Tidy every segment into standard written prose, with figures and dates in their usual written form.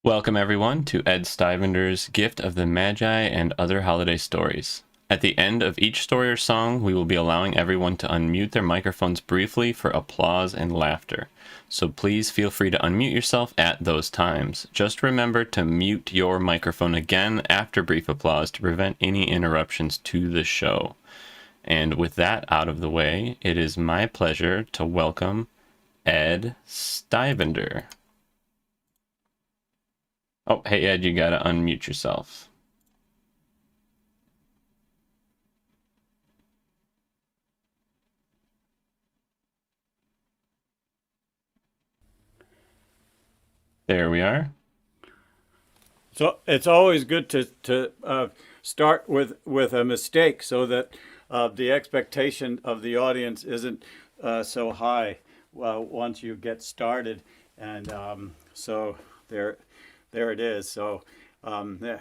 Welcome, everyone, to Ed Stivender's Gift of the Magi and Other Holiday Stories. At the end of each story or song, we will be allowing everyone to unmute their microphones briefly for applause and laughter. So please feel free to unmute yourself at those times. Just remember to mute your microphone again after brief applause to prevent any interruptions to the show. And with that out of the way, it is my pleasure to welcome Ed Stivender. Oh, hey Ed, you gotta unmute yourself. There we are. So it's always good to start with a mistake so that the expectation of the audience isn't so high once you get started. And so there it is. So yeah,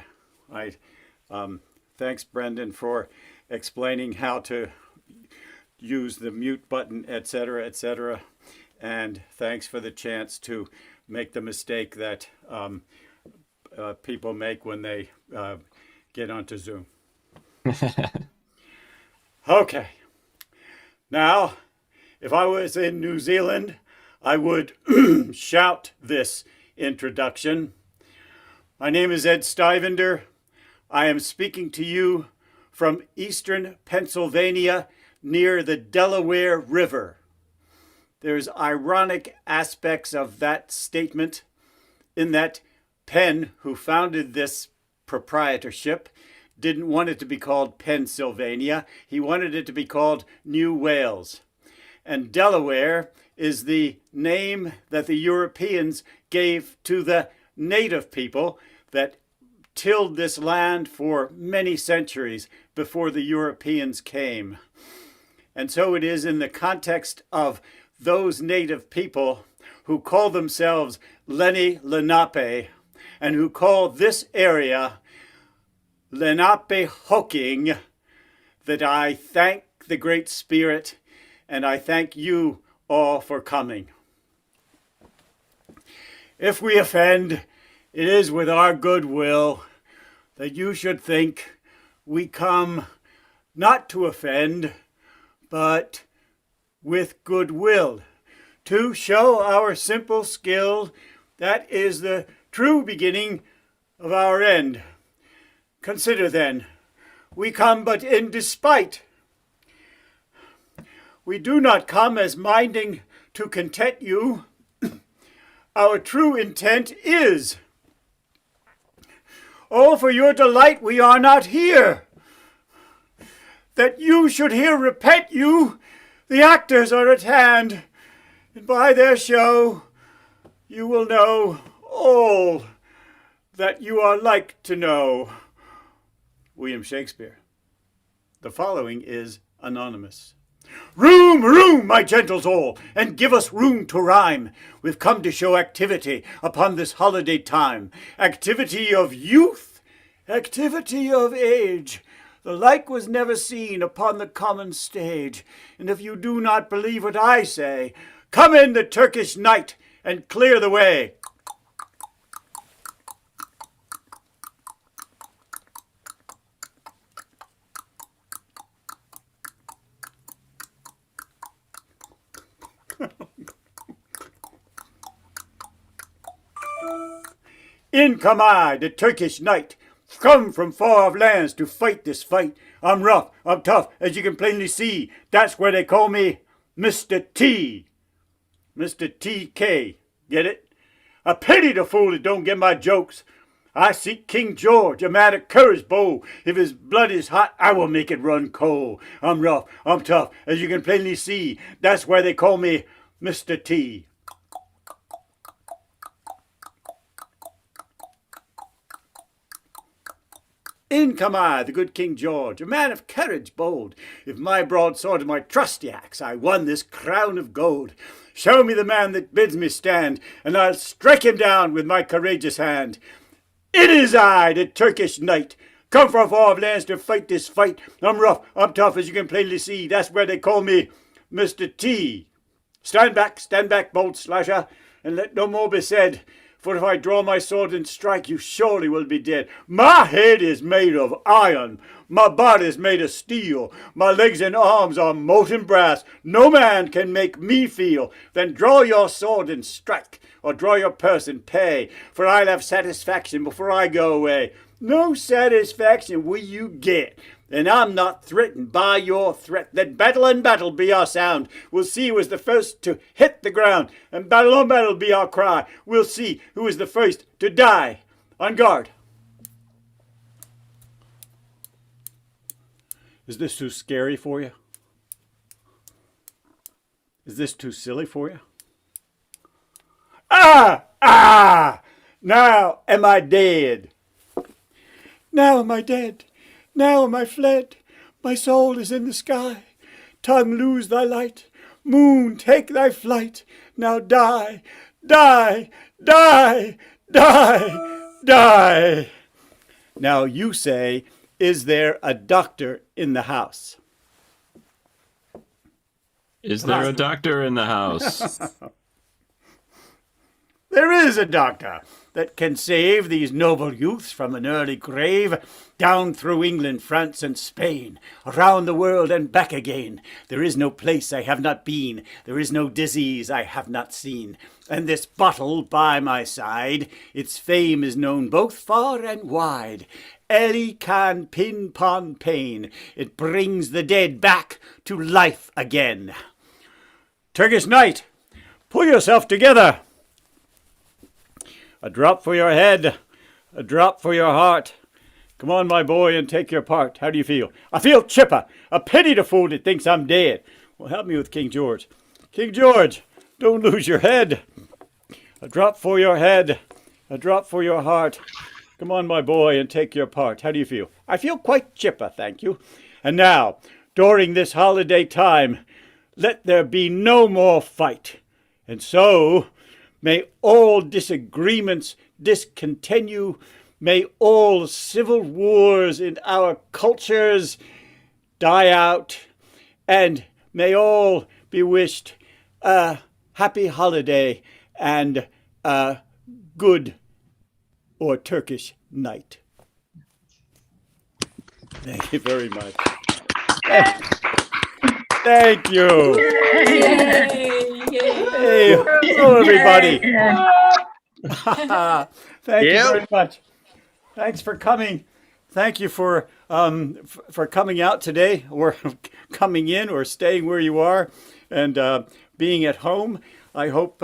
thanks, Brendan, for explaining how to use the mute button, etc., etc. And thanks for the chance to make the mistake that people make when they get onto Zoom. Okay. Now, if I was in New Zealand, I would shout this introduction. My name is Ed Stivender. I am speaking to you from eastern Pennsylvania near the Delaware River. There's ironic aspects of that statement in that Penn, who founded this proprietorship, didn't want it to be called Pennsylvania. He wanted it to be called New Wales. And Delaware is the name that the Europeans gave to the native people that tilled this land for many centuries before the Europeans came. And so it is in the context of those native people who call themselves Lenni Lenape and who call this area Lenapehoking that I thank the Great Spirit and I thank you all for coming. If we offend, it is with our good will that you should think we come not to offend, but with goodwill, to show our simple skill. That is the true beginning of our end. Consider then, we come but in despite. We do not come as minding to content you. Our true intent is, oh, for your delight we are not here. That you should here repent you, the actors are at hand, and by their show you will know all that you are like to know. William Shakespeare. The following is anonymous. Room, room, my gentles all, and give us room to rhyme. We've come to show activity upon this holiday time. Activity of youth, activity of age. The like was never seen upon the common stage. And if you do not believe what I say, come in the Turkish night and clear the way. In come I, the Turkish knight, come from far off lands to fight this fight. I'm rough, I'm tough, as you can plainly see. That's where they call me Mr. T. Mr. T.K. Get it? A pity the fool that don't get my jokes. I seek King George, a man of courage bold. If his blood is hot, I will make it run cold. I'm rough, I'm tough, as you can plainly see. That's where they call me Mr. T. In come I, the good King George, a man of courage bold. If my broadsword and my trusty axe, I won this crown of gold. Show me the man that bids me stand, and I'll strike him down with my courageous hand. It is I, the Turkish knight, come from far off lands to fight this fight. I'm rough, I'm tough, as you can plainly see. That's where they call me Mr. T. Stand back, bold slasher, and let no more be said. For if I draw my sword and strike, you surely will be dead. My head is made of iron. My body is made of steel. My legs and arms are molten brass. No man can make me feel. Then draw your sword and strike, or draw your purse and pay, for I'll have satisfaction before I go away. No satisfaction will you get, and I'm not threatened by your threat. Let battle on battle be our sound. We'll see who is the first to hit the ground, and battle on battle be our cry. We'll see who is the first to die. On guard. Is this too scary for you? Is this too silly for you? Ah! Now am I dead. Now am I dead. Now am I fled. My soul is in the sky. Tongue, lose thy light. Moon, take thy flight. Now die, die, die, die, die. Now you say, is there a doctor in the house? Is there a doctor in the house? There is a doctor that can save these noble youths from an early grave, down through England, France, and Spain, around the world and back again. There is no place I have not been, there is no disease I have not seen. And this bottle by my side, its fame is known both far and wide. Ellie can pin pon pain, it brings the dead back to life again. Turkish Knight, pull yourself together. A drop for your head, a drop for your heart. Come on, my boy, and take your part. How do you feel? I feel chipper. A pity to fool that thinks I'm dead. Well, help me with King George. King George, don't lose your head. A drop for your head, a drop for your heart. Come on, my boy, and take your part. How do you feel? I feel quite chipper, thank you. And now, during this holiday time, let there be no more fight. And so, may all disagreements discontinue. May all civil wars in our cultures die out. And may all be wished a happy holiday and a good or Turkish night. Thank you very much. Thank you. Hey, hello everybody. Thank you very much. Thanks for coming. Thank you for coming out today, or coming in, or staying where you are, and being at home. I hope.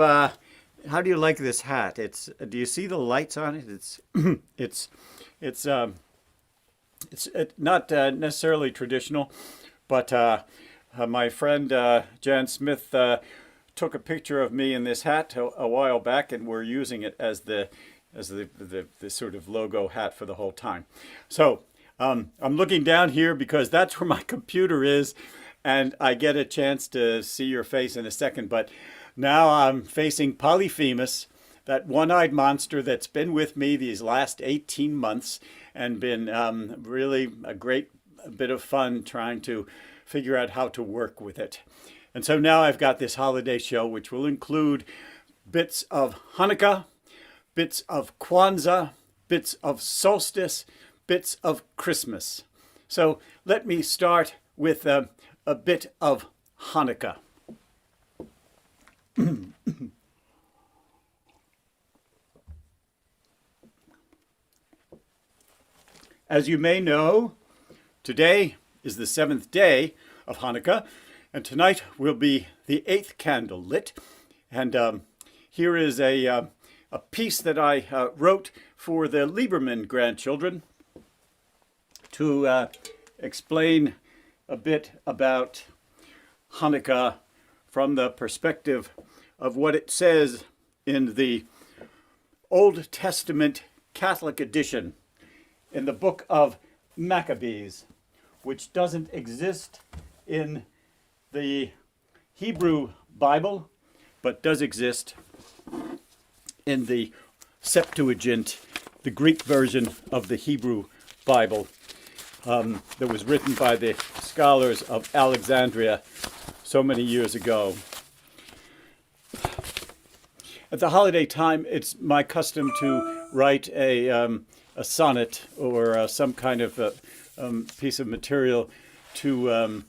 How do you like this hat? Do you see the lights on it? It's not necessarily traditional, but my friend Jan Smith took a picture of me in this hat a while back, and we're using it as the sort of logo hat for the whole time. So I'm looking down here because that's where my computer is, and I get a chance to see your face in a second. But now I'm facing Polyphemus, that one-eyed monster that's been with me these last 18 months and been really a great bit of fun trying to figure out how to work with it. And so now I've got this holiday show, which will include bits of Hanukkah, bits of Kwanzaa, bits of solstice, bits of Christmas. So let me start with a bit of Hanukkah. As you may know, today is the 7th day of Hanukkah, and tonight will be the 8th candle lit. And here is a piece that I wrote for the Lieberman grandchildren to explain a bit about Hanukkah from the perspective of what it says in the Old Testament Catholic edition in the book of Maccabees, which doesn't exist in the Hebrew Bible, but does exist in the Septuagint, the Greek version of the Hebrew Bible, that was written by the scholars of Alexandria so many years ago. at the holiday time, it's my custom to write a sonnet or some kind of piece of material to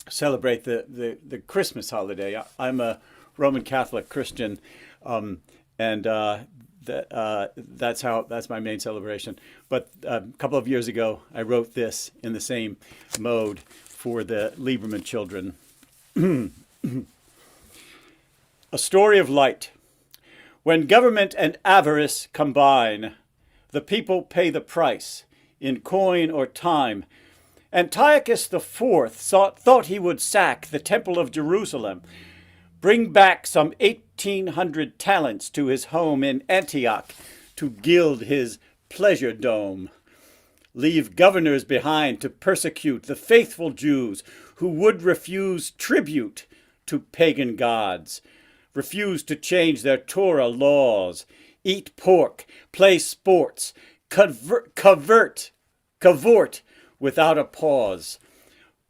celebrate the Christmas holiday. I'm a Roman Catholic Christian, and that's my main celebration. But a couple of years ago, I wrote this in the same mode for the Lieberman children. A story of light. When government and avarice combine, the people pay the price in coin or time. Antiochus IV thought he would sack the Temple of Jerusalem, bring back some 1,800 talents to his home in Antioch to gild his pleasure dome, leave governors behind to persecute the faithful Jews who would refuse tribute to pagan gods, refuse to change their Torah laws, eat pork, play sports, cavort without a pause.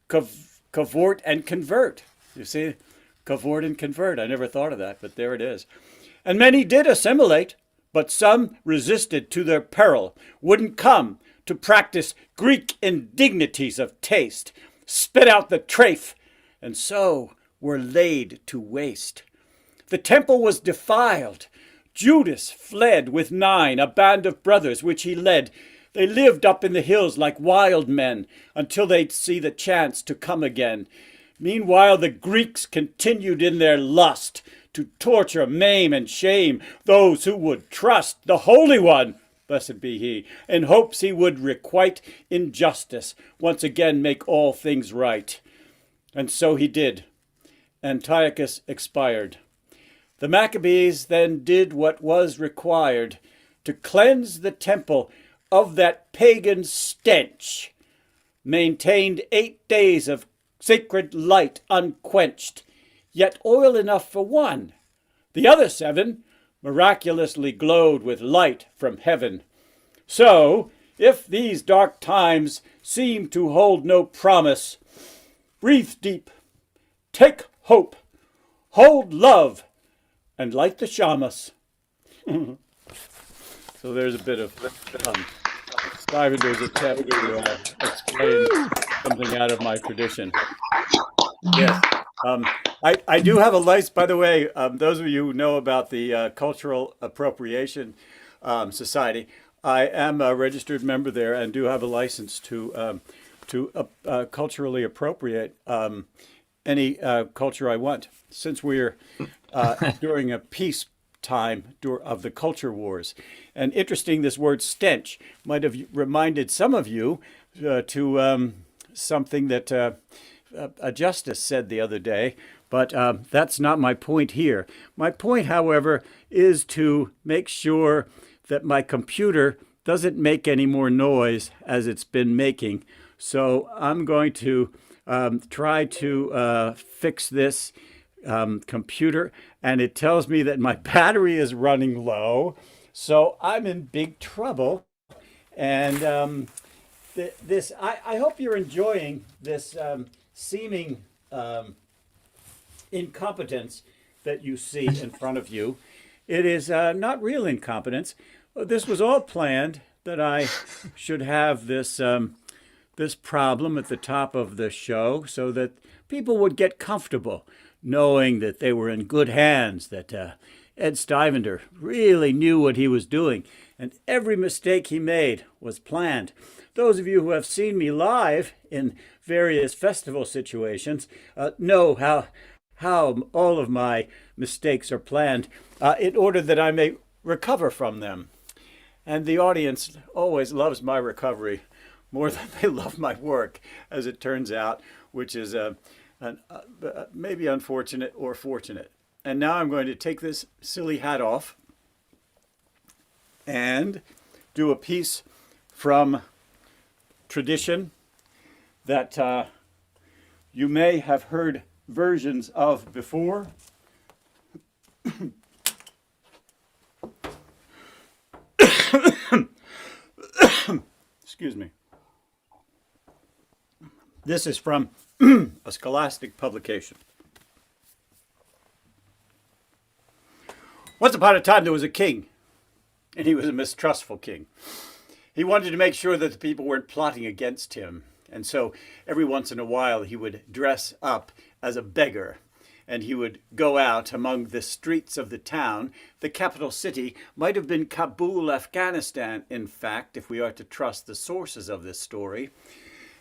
Cavort and convert. You see, cavort and convert. I never thought of that, but there it is. And many did assimilate, but some resisted to their peril, wouldn't come to practice Greek indignities of taste, spit out the trafe, and so were laid to waste. The temple was defiled. Judas fled with 9, a band of brothers which he led. They lived up in the hills like wild men until they'd see the chance to come again. Meanwhile, the Greeks continued in their lust to torture, maim, and shame those who would trust the Holy One, blessed be he, in hopes he would requite injustice, once again make all things right. And so he did. Antiochus expired. The Maccabees then did what was required to cleanse the temple of that pagan stench, maintained 8 days of sacred light unquenched, yet oil enough for one. The other 7 miraculously glowed with light from heaven. So, if these dark times seem to hold no promise, breathe deep, take hope, hold love, and light the shamas. So there's a bit of Stivender's attempt to explain something out of my tradition. Yes. I do have a license, by the way, those of you who know about the Cultural Appropriation Society, I am a registered member there and do have a license to culturally appropriate any culture I want. Since we're during a peace time of the culture wars. And interesting, this word stench might have reminded some of you to something that a justice said the other day, but that's not my point here. My point, however, is to make sure that my computer doesn't make any more noise as it's been making. So I'm going to try to fix this computer, and it tells me that my battery is running low, so I'm in big trouble. And I hope you're enjoying this seeming incompetence that you see in front of you. It is not real incompetence. This was all planned, that I should have this this problem at the top of the show so that people would get comfortable knowing that they were in good hands, that Ed Stivender really knew what he was doing, and every mistake he made was planned. Those of you who have seen me live in various festival situations know how all of my mistakes are planned in order that I may recover from them. And the audience always loves my recovery more than they love my work, as it turns out, which is maybe unfortunate or fortunate. And now I'm going to take this silly hat off and do a piece from tradition that you may have heard versions of before. Excuse me. This is from a scholastic publication. Once upon a time, there was a king, and he was a mistrustful king. He wanted to make sure that the people weren't plotting against him. And so every once in a while, he would dress up as a beggar, and he would go out among the streets of the town. The capital city might have been Kabul, Afghanistan, in fact, if we are to trust the sources of this story,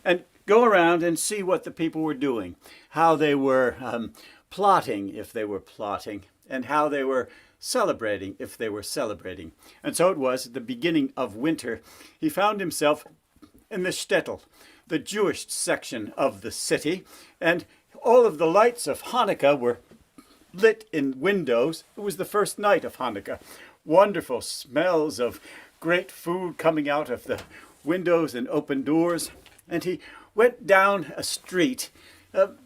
and go around and see what the people were doing, how they were plotting, if they were plotting, and how they were celebrating, if they were celebrating. And so it was at the beginning of winter, he found himself in the shtetl, the Jewish section of the city, and all of the lights of Hanukkah were lit in windows. It was the first night of Hanukkah. Wonderful smells of great food coming out of the windows and open doors. And he went down a street, the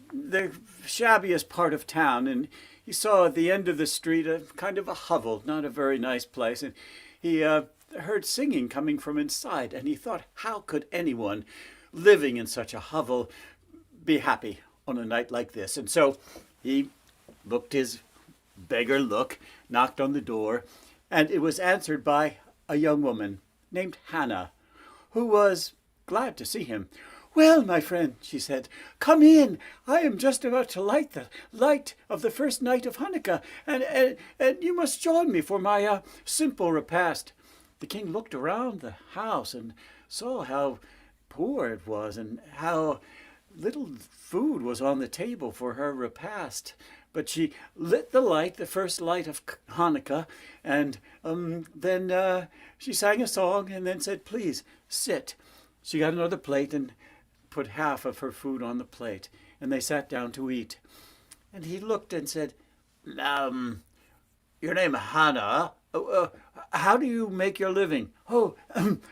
shabbiest part of town, and he saw at the end of the street a kind of a hovel, not a very nice place. And he heard singing coming from inside, and he thought, how could anyone living in such a hovel be happy on a night like this? And so he looked his beggar look, knocked on the door, and it was answered by a young woman named Hannah, who was glad to see him. Well, my friend, she said, come in. I am just about to light the light of the first night of Hanukkah, and you must join me for my simple repast. The king looked around the house and saw how poor it was and how little food was on the table for her repast. But she lit the light, the first light of Hanukkah, and then she sang a song and then said, please, sit. She got another plate and put half of her food on the plate, and they sat down to eat. And he looked and said, your name Hannah. How do you make your living? Oh,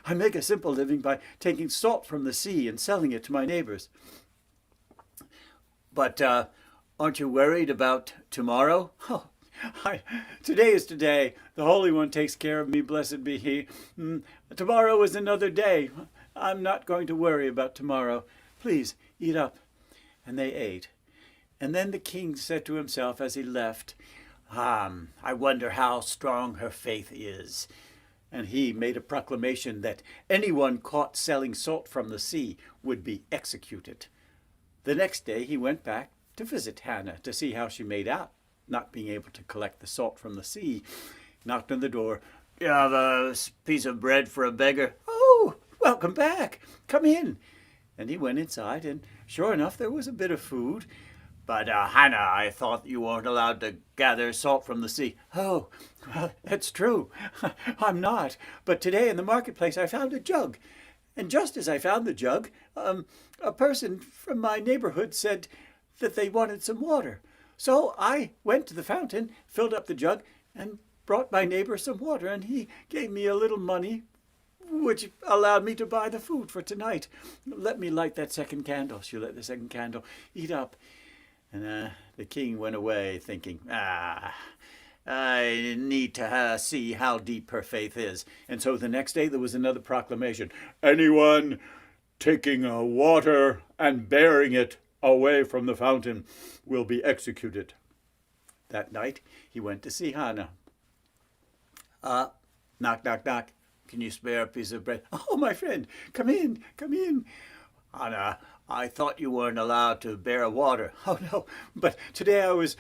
I make a simple living by taking salt from the sea and selling it to my neighbors. But aren't you worried about tomorrow? Oh, today is today. The Holy One takes care of me, blessed be He. Tomorrow is another day. I'm not going to worry about tomorrow. Please, eat up. And they ate. And then the king said to himself as he left, I wonder how strong her faith is. And he made a proclamation that anyone caught selling salt from the sea would be executed. The next day he went back to visit Hannah to see how she made out, not being able to collect the salt from the sea. Knocked on the door. You have a piece of bread for a beggar? Oh, welcome back. Come in. And he went inside, and sure enough, there was a bit of food. But, Hannah, I thought you weren't allowed to gather salt from the sea. Oh, well, that's true. I'm not. But today in the marketplace I found a jug. And just as I found the jug, a person from my neighborhood said that they wanted some water. So I went to the fountain, filled up the jug, and brought my neighbor some water. And he gave me a little money, which allowed me to buy the food for tonight. Let me light that second candle. She lit the second candle. Eat up. And the king went away thinking, I need to see how deep her faith is. And so the next day there was another proclamation. Anyone taking water and bearing it away from the fountain will be executed. That night he went to see Hannah. Knock, knock, knock. Can you spare a piece of bread? Oh, my friend, come in, come in. Hannah, I thought you weren't allowed to bear water. Oh, no, but today I was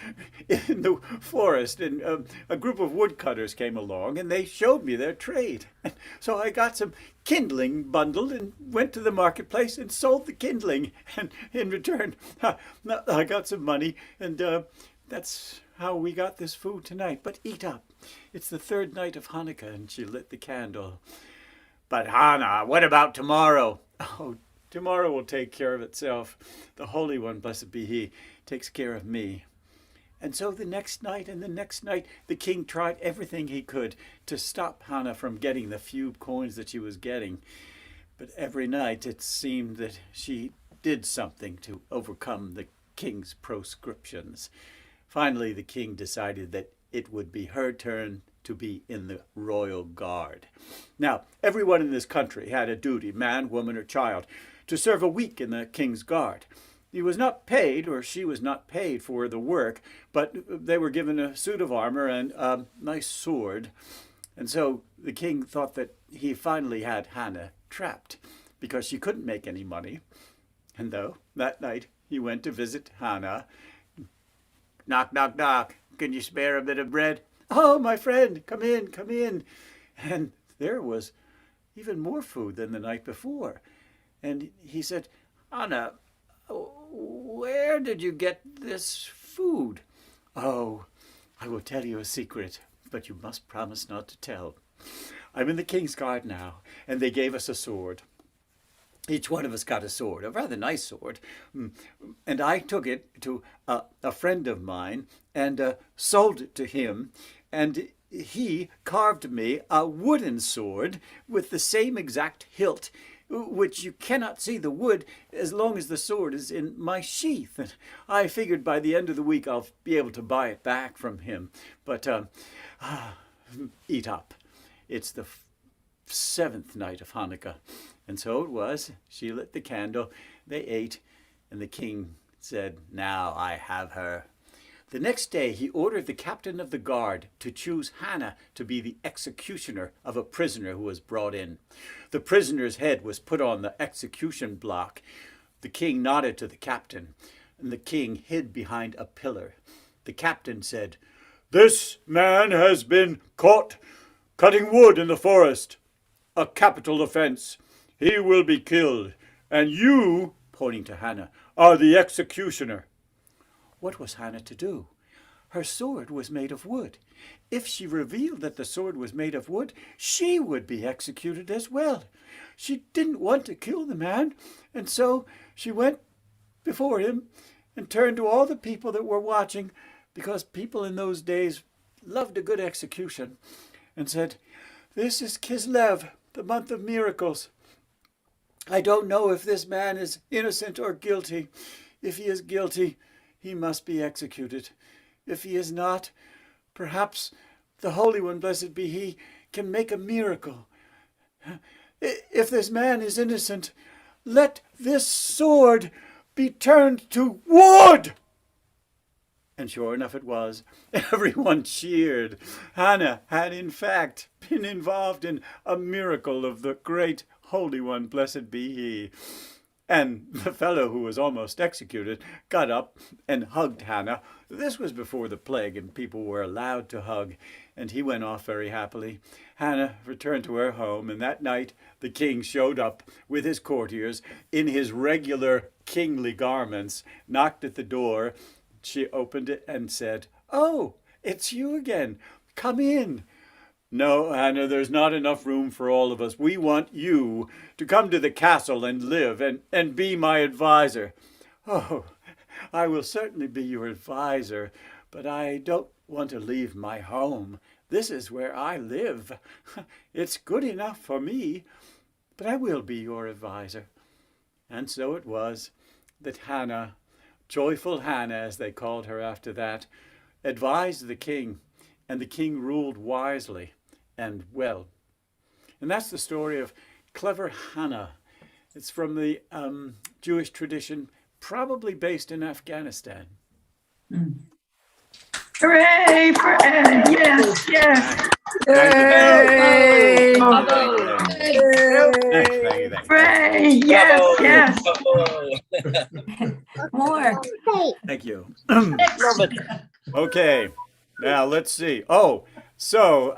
in the forest, and a group of woodcutters came along, and they showed me their trade. And so I got some kindling bundled and went to the marketplace and sold the kindling. And in return, I got some money, and that's how we got this food tonight. But eat up. It's the third night of Hanukkah, and she lit the candle. But Hannah, what about tomorrow? Oh, tomorrow will take care of itself. The Holy One, blessed be He, takes care of me. And so the next night and the next night, the king tried everything he could to stop Hannah from getting the few coins that she was getting. But every night it seemed that she did something to overcome the king's proscriptions. Finally, the king decided that it would be her turn to be in the royal guard. Now, everyone in this country had a duty, man, woman, or child, to serve a week in the king's guard. he was not paid, or she was not paid for the work, but they were given a suit of armor and a nice sword. And so the king thought that he finally had Hannah trapped because she couldn't make any money. And though that night he went to visit Hannah, knock, knock, knock, can you spare a bit of bread? Oh, my friend, come in, come in. And there was even more food than the night before. And he said, Hannah, where did you get this food? Oh, I will tell you a secret, but you must promise not to tell. I'm in the king's guard now, and they gave us a sword. Each one of us got a sword, a rather nice sword. And I took it to a friend of mine and sold it to him. And he carved me a wooden sword with the same exact hilt, which you cannot see the wood as long as the sword is in my sheath. And I figured by the end of the week I'll be able to buy it back from him. But eat up. It's the seventh night of Hanukkah. And so it was. She lit the candle, they ate, and the king said, now I have her. The next day he ordered the captain of the guard to choose Hannah to be the executioner of a prisoner who was brought in. The prisoner's head was put on the execution block. The king nodded to the captain, and the king hid behind a pillar. The captain said, this man has been caught cutting wood in the forest. A capital offense. He will be killed, and you, pointing to Hannah, are the executioner. What was Hannah to do? Her sword was made of wood. If she revealed that the sword was made of wood, she would be executed as well. She didn't want to kill the man, and so she went before him and turned to all the people that were watching, because people in those days loved a good execution, and said, this is Kislev, the month of miracles. I don't know if this man is innocent or guilty. If he is guilty, he must be executed. If he is not, perhaps the Holy One, blessed be he, can make a miracle. If this man is innocent, let this sword be turned to wood. And sure enough it was. Everyone cheered. Hannah had in fact been involved in a miracle of the great Holy One, blessed be he. And the fellow who was almost executed got up and hugged Hannah. This was before the plague and people were allowed to hug, and he went off very happily. Hannah returned to her home, and that night the king showed up with his courtiers in his regular kingly garments, knocked at the door. She opened it and said, oh, it's you again. Come in. No, Hannah, there's not enough room for all of us. We want you to come to the castle and live and be my advisor. Oh, I will certainly be your advisor, but I don't want to leave my home. This is where I live. It's good enough for me, but I will be your advisor. And so it was that Hannah, joyful Hannah, as they called her after that, advised the king, and the king ruled wisely and well. And that's the story of clever Hannah. It's from the Jewish tradition, probably based in Afghanistan. Hooray for Ed! Yes, yes. Hooray! Hooray! Yes, yes. More. Thank you. Okay, now let's see. Oh, so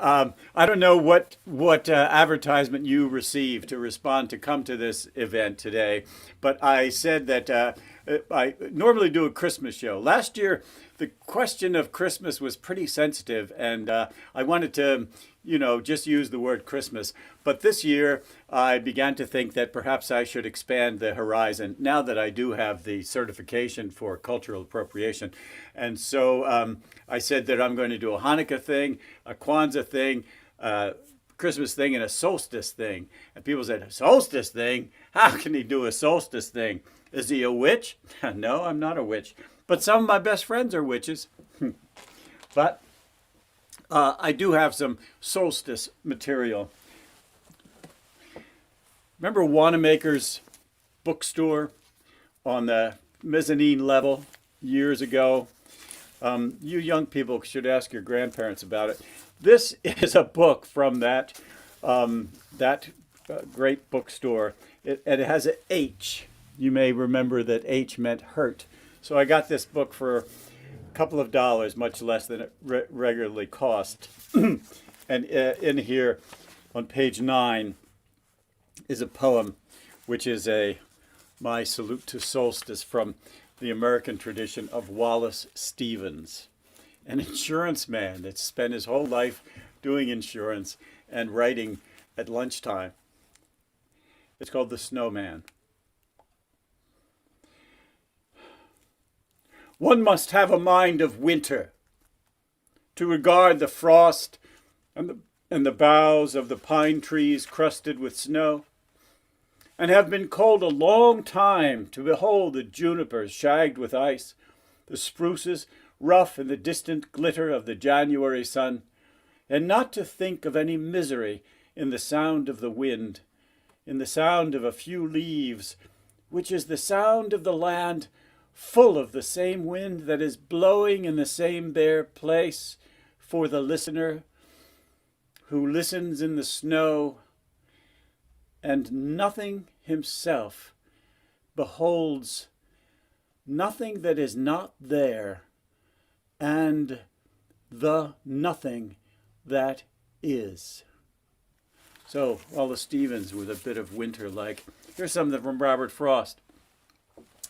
I don't know what advertisement you received to respond to come to this event today, but I said that I normally do a Christmas show. Last year, the question of Christmas was pretty sensitive, and I wanted to, just use the word Christmas. But this year, I began to think that perhaps I should expand the horizon now that I do have the certification for cultural appropriation. And so I said that I'm going to do a Hanukkah thing, a Kwanzaa thing, a Christmas thing, and a solstice thing. And people said, a solstice thing? How can he do a solstice thing? Is he a witch? No, I'm not a witch. But some of my best friends are witches. But I do have some solstice material. Remember Wanamaker's bookstore on the mezzanine level years ago. You young people should ask your grandparents about it. This is a book from that great bookstore. And it has an H. You may remember that H meant hurt. So I got this book for a couple of dollars, much less than it regularly cost. And in here, on page 9, is a poem, which is my salute to solstice from the American tradition of Wallace Stevens, an insurance man that spent his whole life doing insurance and writing at lunchtime. It's called The Snowman. One must have a mind of winter to regard the frost and the boughs of the pine trees crusted with snow, and have been cold a long time to behold the junipers shagged with ice, the spruces rough in the distant glitter of the January sun, and not to think of any misery in the sound of the wind, in the sound of a few leaves, which is the sound of the land full of the same wind that is blowing in the same bare place for the listener who listens in the snow, and nothing himself beholds nothing that is not there, and the nothing that is. So, Wallace Stevens with a bit of winter like. Here's something from Robert Frost.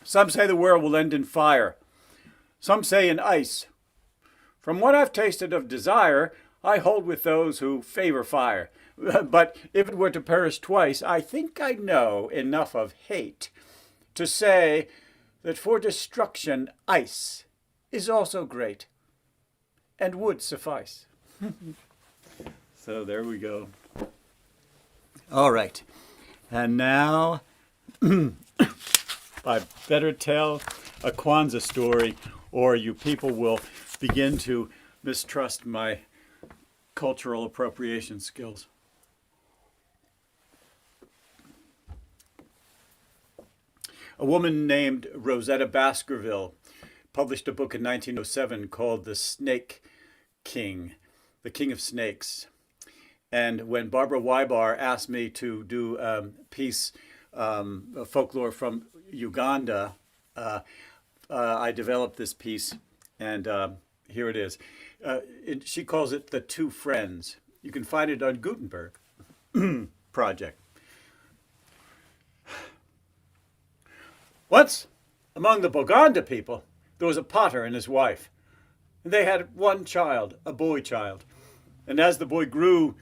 Some say the world will end in fire. Some say in ice. From what I've tasted of desire, I hold with those who favor fire. But if it were to perish twice, I think I know enough of hate to say that for destruction ice is also great and would suffice. So there we go. All right. And now I better tell a Kwanzaa story, or you people will begin to mistrust my cultural appropriation skills. A woman named Rosetta Baskerville published a book in 1907 called The Snake King, The King of Snakes. And when Barbara Wybar asked me to do a piece of folklore from Uganda, I developed this piece, and here it is. She calls it The Two Friends. You can find it on Gutenberg Project. Once, among the Boganda people, there was a potter and his wife. And they had one child, a boy child. And as the boy grew,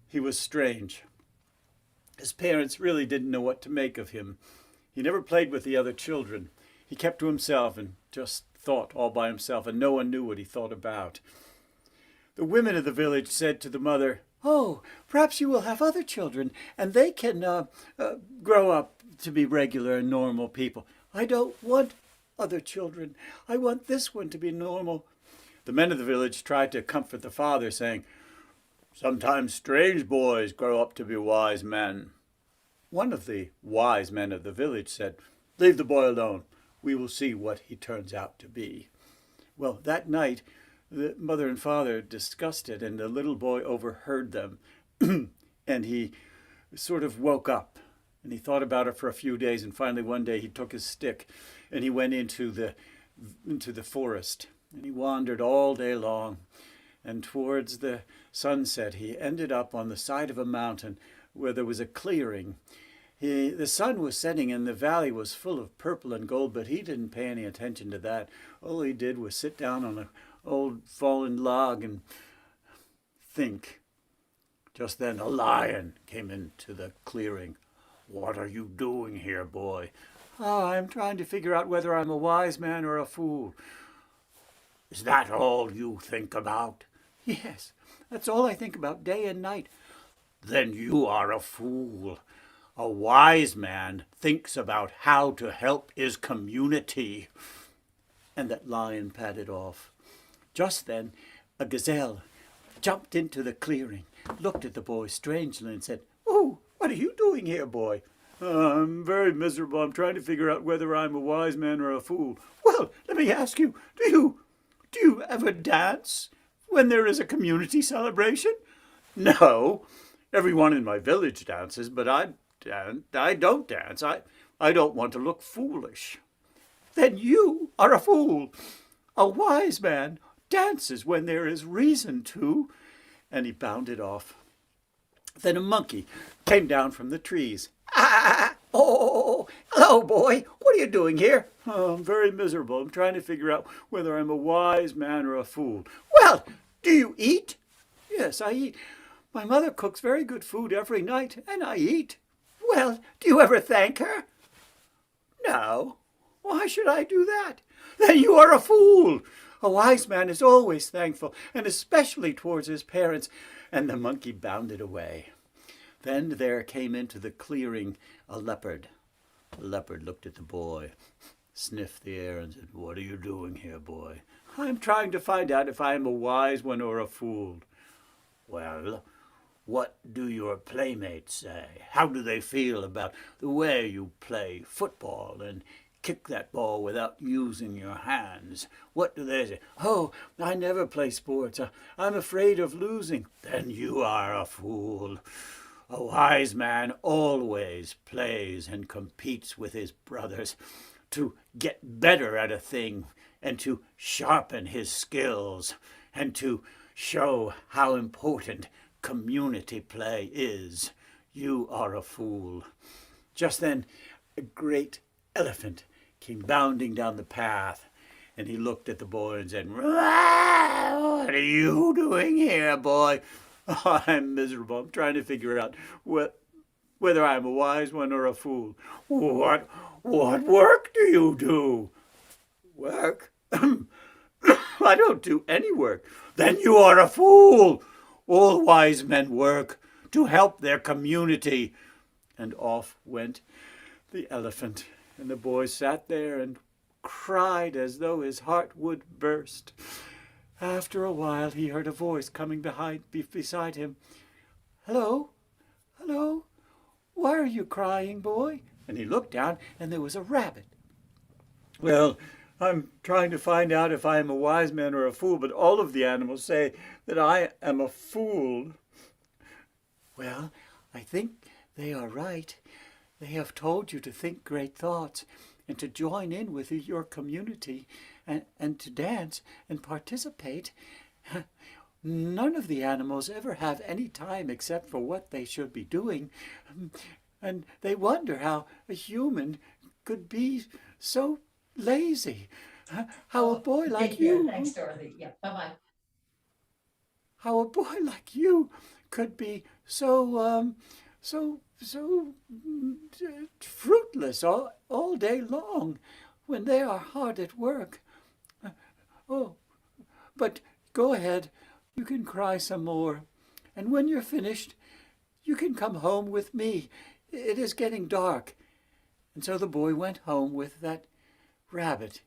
he was strange. His parents really didn't know what to make of him. He never played with the other children. He kept to himself and just thought all by himself, and no one knew what he thought about. The women of the village said to the mother, "Oh, perhaps you will have other children, and they can grow up to be regular and normal people." "I don't want other children. I want this one to be normal." The men of the village tried to comfort the father, saying, "Sometimes strange boys grow up to be wise men." One of the wise men of the village said, "Leave the boy alone. We will see what he turns out to be." Well, that night, the mother and father discussed it, and the little boy overheard them. And he sort of woke up, and he thought about it for a few days, and finally one day he took his stick and he went into the forest, and he wandered all day long, and towards the sunset he ended up on the side of a mountain where there was a clearing. The sun was setting and the valley was full of purple and gold, but he didn't pay any attention to that. All he did was sit down on an old fallen log and think. Just then a lion came into the clearing. "What are you doing here, boy?" "Oh, I'm trying to figure out whether I'm a wise man or a fool." "Is that all you think about?" "Yes, that's all I think about day and night." "Then you are a fool. A wise man thinks about how to help his community." And that lion padded off. Just then, a gazelle jumped into the clearing, looked at the boy strangely, and said, "Oh, what are you doing here, boy?" I'm very miserable. I'm trying to figure out whether I'm a wise man or a fool. Well, let me ask you, do you ever dance when there is a community celebration? No. Everyone in my village dances, but I don't dance. I don't want to look foolish. Then you are a fool. A wise man dances when there is reason to. And he bounded off. Then a monkey came down from the trees. Oh, hello, boy. What are you doing here? Oh, I'm very miserable. I'm trying to figure out whether I'm a wise man or a fool. Well, do you eat? Yes, I eat. My mother cooks very good food every night, and I eat. Well, do you ever thank her? No. Why should I do that? Then you are a fool. A wise man is always thankful, and especially towards his parents. And the monkey bounded away. Then there came into the clearing a leopard. The leopard looked at the boy, sniffed the air, and said, "What are you doing here, boy?" "I'm trying to find out if I am a wise one or a fool." "Well, what do your playmates say? How do they feel about the way you play football and kick that ball without using your hands? What do they say?" "Oh, I never play sports. I'm afraid of losing." "Then you are a fool. A wise man always plays and competes with his brothers to get better at a thing and to sharpen his skills and to show how important community play is. You are a fool." Just then a great elephant came bounding down the path, and he looked at the boy and said, "What are you doing here, boy?" "I'm miserable. I'm trying to figure out whether I'm a wise one or a fool." What work do you do?" "Work? I don't do any work." "Then you are a fool. All wise men work to help their community." And off went the elephant, and the boy sat there and cried as though his heart would burst. After a while he heard a voice coming beside him. "Hello, hello, why are you crying, boy?" And he looked down, and there was a rabbit. "Well, I'm trying to find out if I am a wise man or a fool, but all of the animals say that I am a fool." "Well, I think they are right. They have told you to think great thoughts and to join in with your community and to dance and participate. None of the animals ever have any time except for what they should be doing, and they wonder how a human could be so lazy. How a boy like you, Thanks, Dorothy. Yeah, bye-bye. how a boy like you could be so fruitless all day long when they are hard at work. Oh, but go ahead, you can cry some more, and when you're finished, you can come home with me. It is getting dark." And so the boy went home with that rabbit,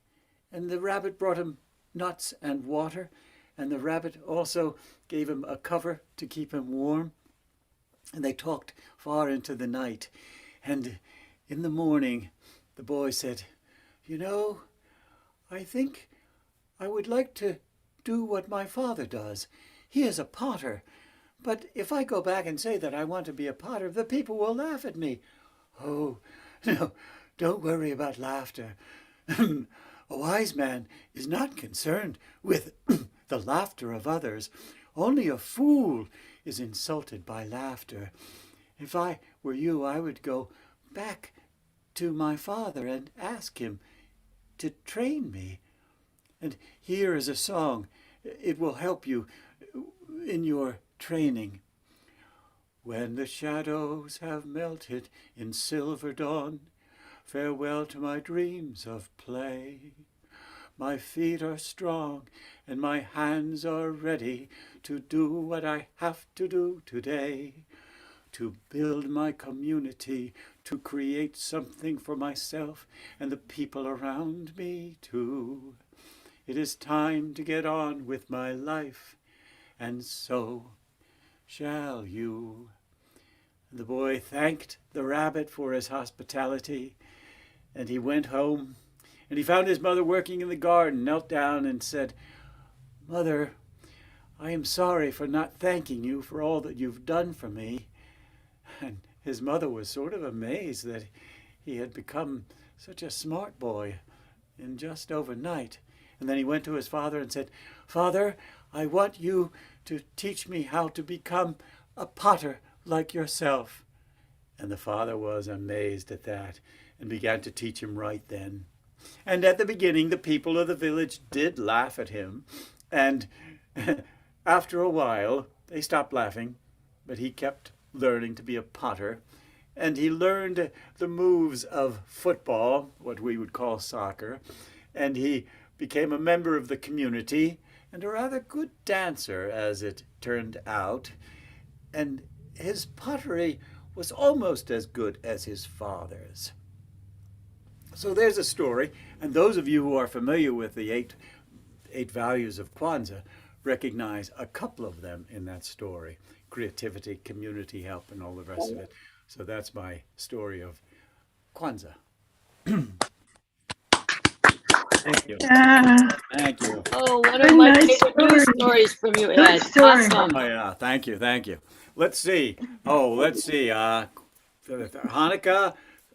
and the rabbit brought him nuts and water, and the rabbit also gave him a cover to keep him warm. And they talked far into the night. And in the morning, the boy said, "You know, I think I would like to do what my father does. He is a potter. But if I go back and say that I want to be a potter, the people will laugh at me." "Oh, no, don't worry about laughter. A wise man is not concerned with the laughter of others. Only a fool is insulted by laughter. If I were you, I would go back to my father and ask him to train me. And here is a song. It will help you in your training. When the shadows have melted in silver dawn, farewell to my dreams of play. My feet are strong and my hands are ready to do what I have to do today. To build my community, to create something for myself and the people around me too. It is time to get on with my life, and so shall you." The boy thanked the rabbit for his hospitality, and he went home, and he found his mother working in the garden, knelt down and said, "Mother, I am sorry for not thanking you for all that you've done for me." And his mother was sort of amazed that he had become such a smart boy in just overnight. And then he went to his father and said, "Father, I want you to teach me how to become a potter like yourself." And the father was amazed at that and began to teach him right then. And at the beginning, the people of the village did laugh at him. And after a while, they stopped laughing, but he kept learning to be a potter. And he learned the moves of football, what we would call soccer. And he became a member of the community and a rather good dancer, as it turned out. And his pottery was almost as good as his father's. So there's a story, and those of you who are familiar with the eight values of Kwanzaa recognize a couple of them in that story: creativity, community help, and all the rest of it. So that's my story of Kwanzaa. Thank you. Thank you. Oh, one of my nice favorite news story. stories from you, Good Ed. story. Awesome. Oh yeah, thank you. Let's see. Hanukkah,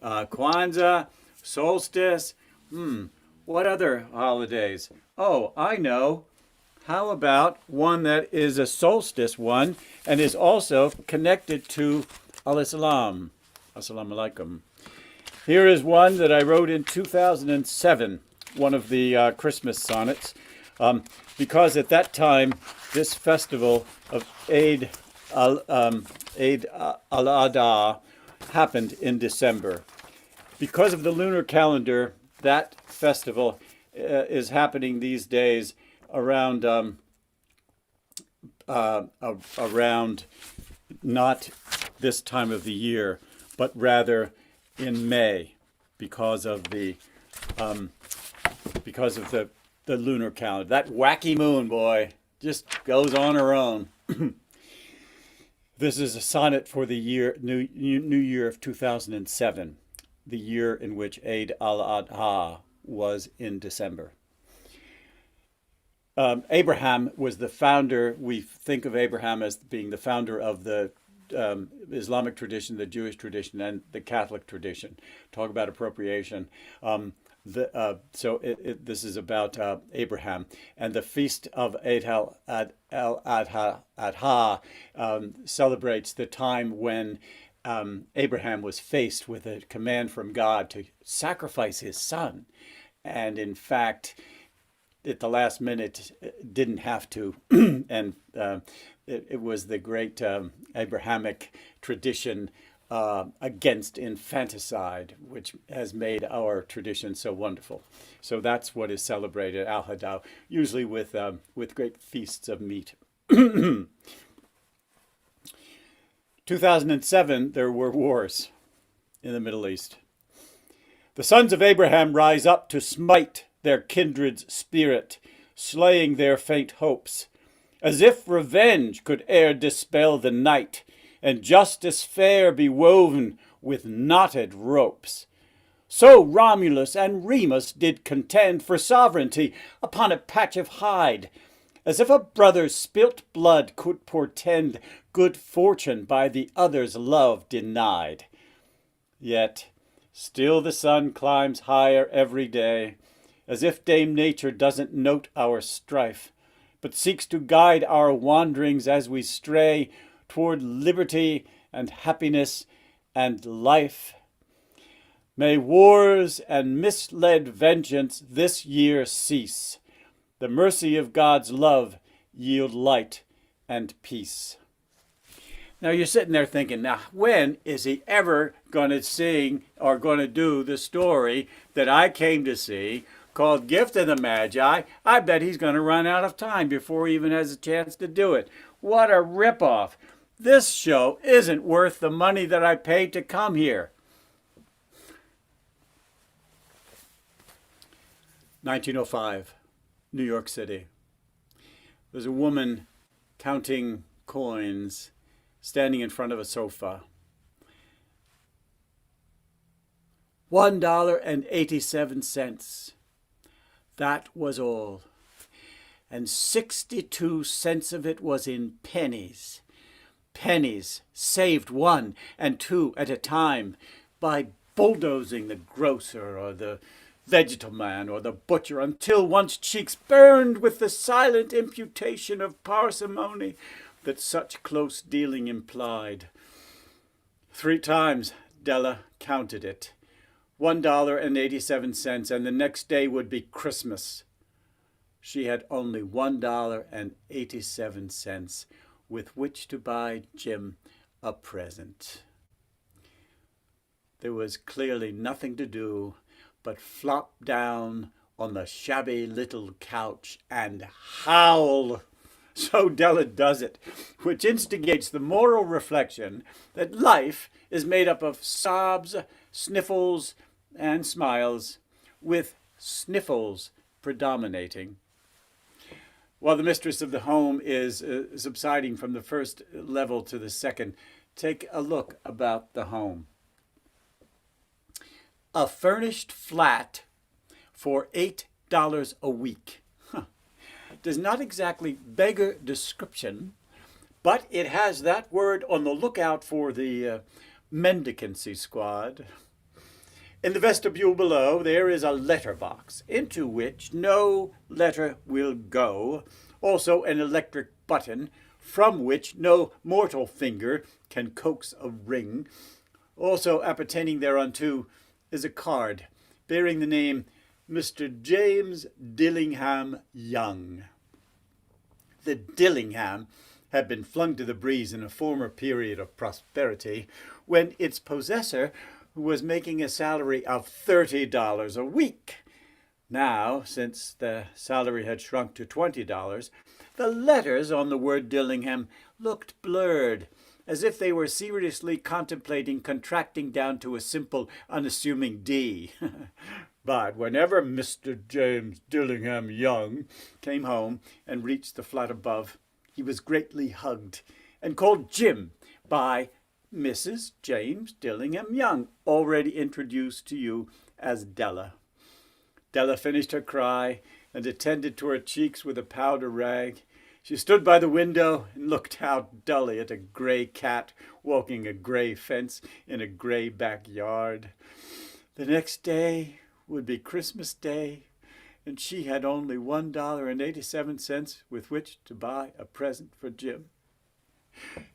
Kwanzaa, solstice. What other holidays? Oh, I know. How about one that is a solstice one and is also connected to Al-Islam? Assalamu alaikum. Here is one that I wrote in 2007, one of the Christmas sonnets, because at that time, this festival of Eid al-Adha happened in December. Because of the lunar calendar, that festival is happening these days around not this time of the year, but rather in May, because of the lunar calendar. That wacky moon, boy, just goes on her own. This is a sonnet for the new year of 2007, the year in which Eid al-Adha was in December. Abraham was the founder. We think of Abraham as being the founder of the Islamic tradition, the Jewish tradition, and the Catholic tradition. Talk about appropriation. This is about Abraham, and the feast of Eid al-Adha celebrates the time when Abraham was faced with a command from God to sacrifice his son, and in fact, at the last minute, didn't have to, and it was the great Abrahamic tradition against infanticide, which has made our tradition so wonderful. So that's what is celebrated, Al-Hadha, usually with great feasts of meat. 2007, there were wars in the Middle East. The sons of Abraham rise up to smite their kindred's spirit, slaying their faint hopes, as if revenge could e'er dispel the night, and justice fair be woven with knotted ropes. So Romulus and Remus did contend for sovereignty upon a patch of hide, as if a brother's spilt blood could portend good fortune by the other's love denied. Yet still the sun climbs higher every day, as if Dame Nature doesn't note our strife, but seeks to guide our wanderings as we stray toward liberty and happiness and life. May wars and misled vengeance this year cease. The mercy of God's love yield light and peace. Now you're sitting there thinking, now when is he ever going to sing or going to do the story that I came to see called Gift of the Magi? I bet he's going to run out of time before he even has a chance to do it. What a ripoff. This show isn't worth the money that I paid to come here. 1905, New York City. There's a woman counting coins standing in front of a sofa. $1.87. That was all. And 62 cents of it was in pennies. Pennies saved 1 and 2 at a time by bulldozing the grocer or the vegetable man or the butcher until one's cheeks burned with the silent imputation of parsimony that such close dealing implied. 3 times Della counted it. $1.87, and the next day would be Christmas. She had only $1.87 with which to buy Jim a present. There was clearly nothing to do but flop down on the shabby little couch and howl. So Della does it, which instigates the moral reflection that life is made up of sobs, sniffles, and smiles, with sniffles predominating. While the mistress of the home is subsiding from the first level to the second, take a look about the home. A furnished flat for $8 a week. Does not exactly beggar description, but it has that word on the lookout for the mendicancy squad. In the vestibule below, there is a letter box into which no letter will go. Also an electric button from which no mortal finger can coax a ring. Also appertaining thereunto is a card bearing the name Mr. James Dillingham Young. The Dillingham had been flung to the breeze in a former period of prosperity when its possessor was making a salary of $30 a week. Now, since the salary had shrunk to $20, the letters on the word Dillingham looked blurred, as if they were seriously contemplating contracting down to a simple, unassuming D. But whenever Mr. James Dillingham Young came home and reached the flat above, he was greatly hugged and called Jim by Mrs. James Dillingham Young, already introduced to you as Della. Della finished her cry and attended to her cheeks with a powder rag. She stood by the window and looked out dully at a gray cat walking a gray fence in a gray backyard. The next day would be Christmas Day, and she had only $1.87 with which to buy a present for Jim.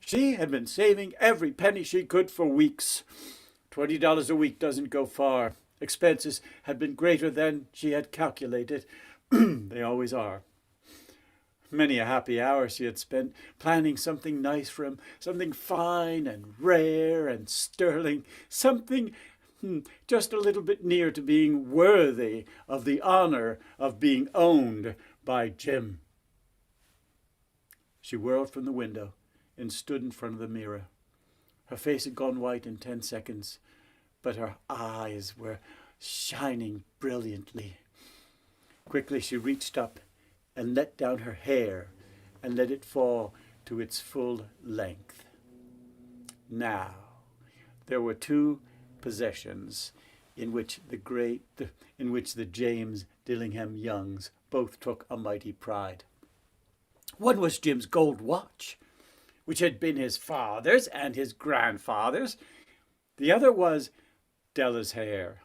She had been saving every penny she could for weeks. $20 a week doesn't go far. Expenses had been greater than she had calculated. They always are. Many a happy hour she had spent planning something nice for him, something fine and rare and sterling, something just a little bit near to being worthy of the honor of being owned by Jim. She whirled from the window and stood in front of the mirror. Her face had gone white in 10 seconds, but her eyes were shining brilliantly. Quickly she reached up and let down her hair and let it fall to its full length. Now, there were 2 possessions in which the James Dillingham Youngs both took a mighty pride. One was Jim's gold watch, which had been his father's and his grandfather's. The other was Della's hair.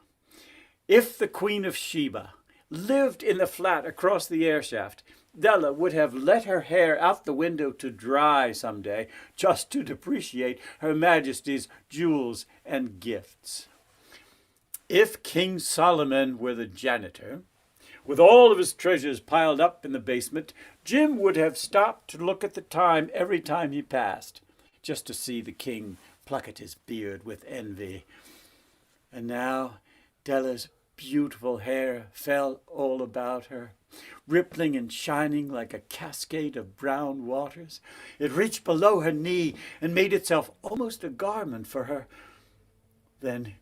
If the Queen of Sheba lived in the flat across the air shaft, Della would have let her hair out the window to dry some day, just to depreciate Her Majesty's jewels and gifts. If King Solomon were the janitor, with all of his treasures piled up in the basement, Jim would have stopped to look at the time every time he passed, just to see the king pluck at his beard with envy. And now Della's beautiful hair fell all about her, rippling and shining like a cascade of brown waters. It reached below her knee and made itself almost a garment for her. Then,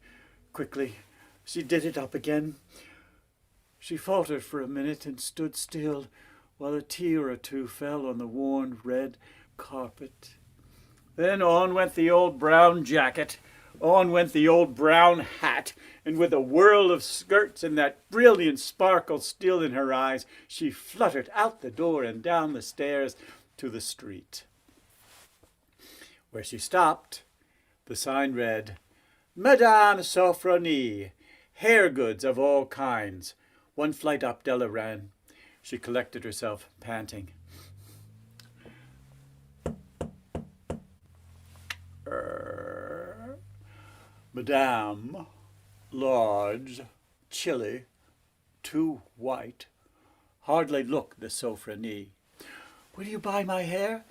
quickly, she did it up again. She faltered for a minute and stood still while a tear or two fell on the worn red carpet. Then on went the old brown jacket, On went the old brown hat, and with a whirl of skirts and that brilliant sparkle still in her eyes, she fluttered out the door and down the stairs to the street. Where she stopped, the sign read, Madame Sofronie, hair goods of all kinds. One flight up Della ran. She collected herself, panting. Madame, large, chilly, too white. Hardly look the Sofronie. Will you buy my hair?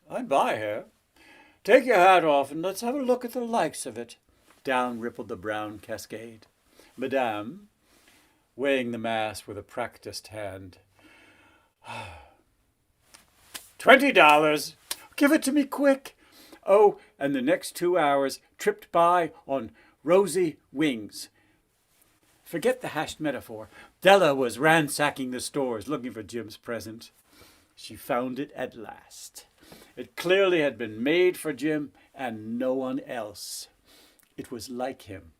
I'd buy hair. Take your hat off and let's have a look at the likes of it. Down rippled the brown cascade. Madame, weighing the mass with a practiced hand. $20. Give it to me quick. Oh, and the next 2 hours tripped by on rosy wings. Forget the hashed metaphor. Della was ransacking the stores looking for Jim's present. She found it at last. It clearly had been made for Jim and no one else. It was like him.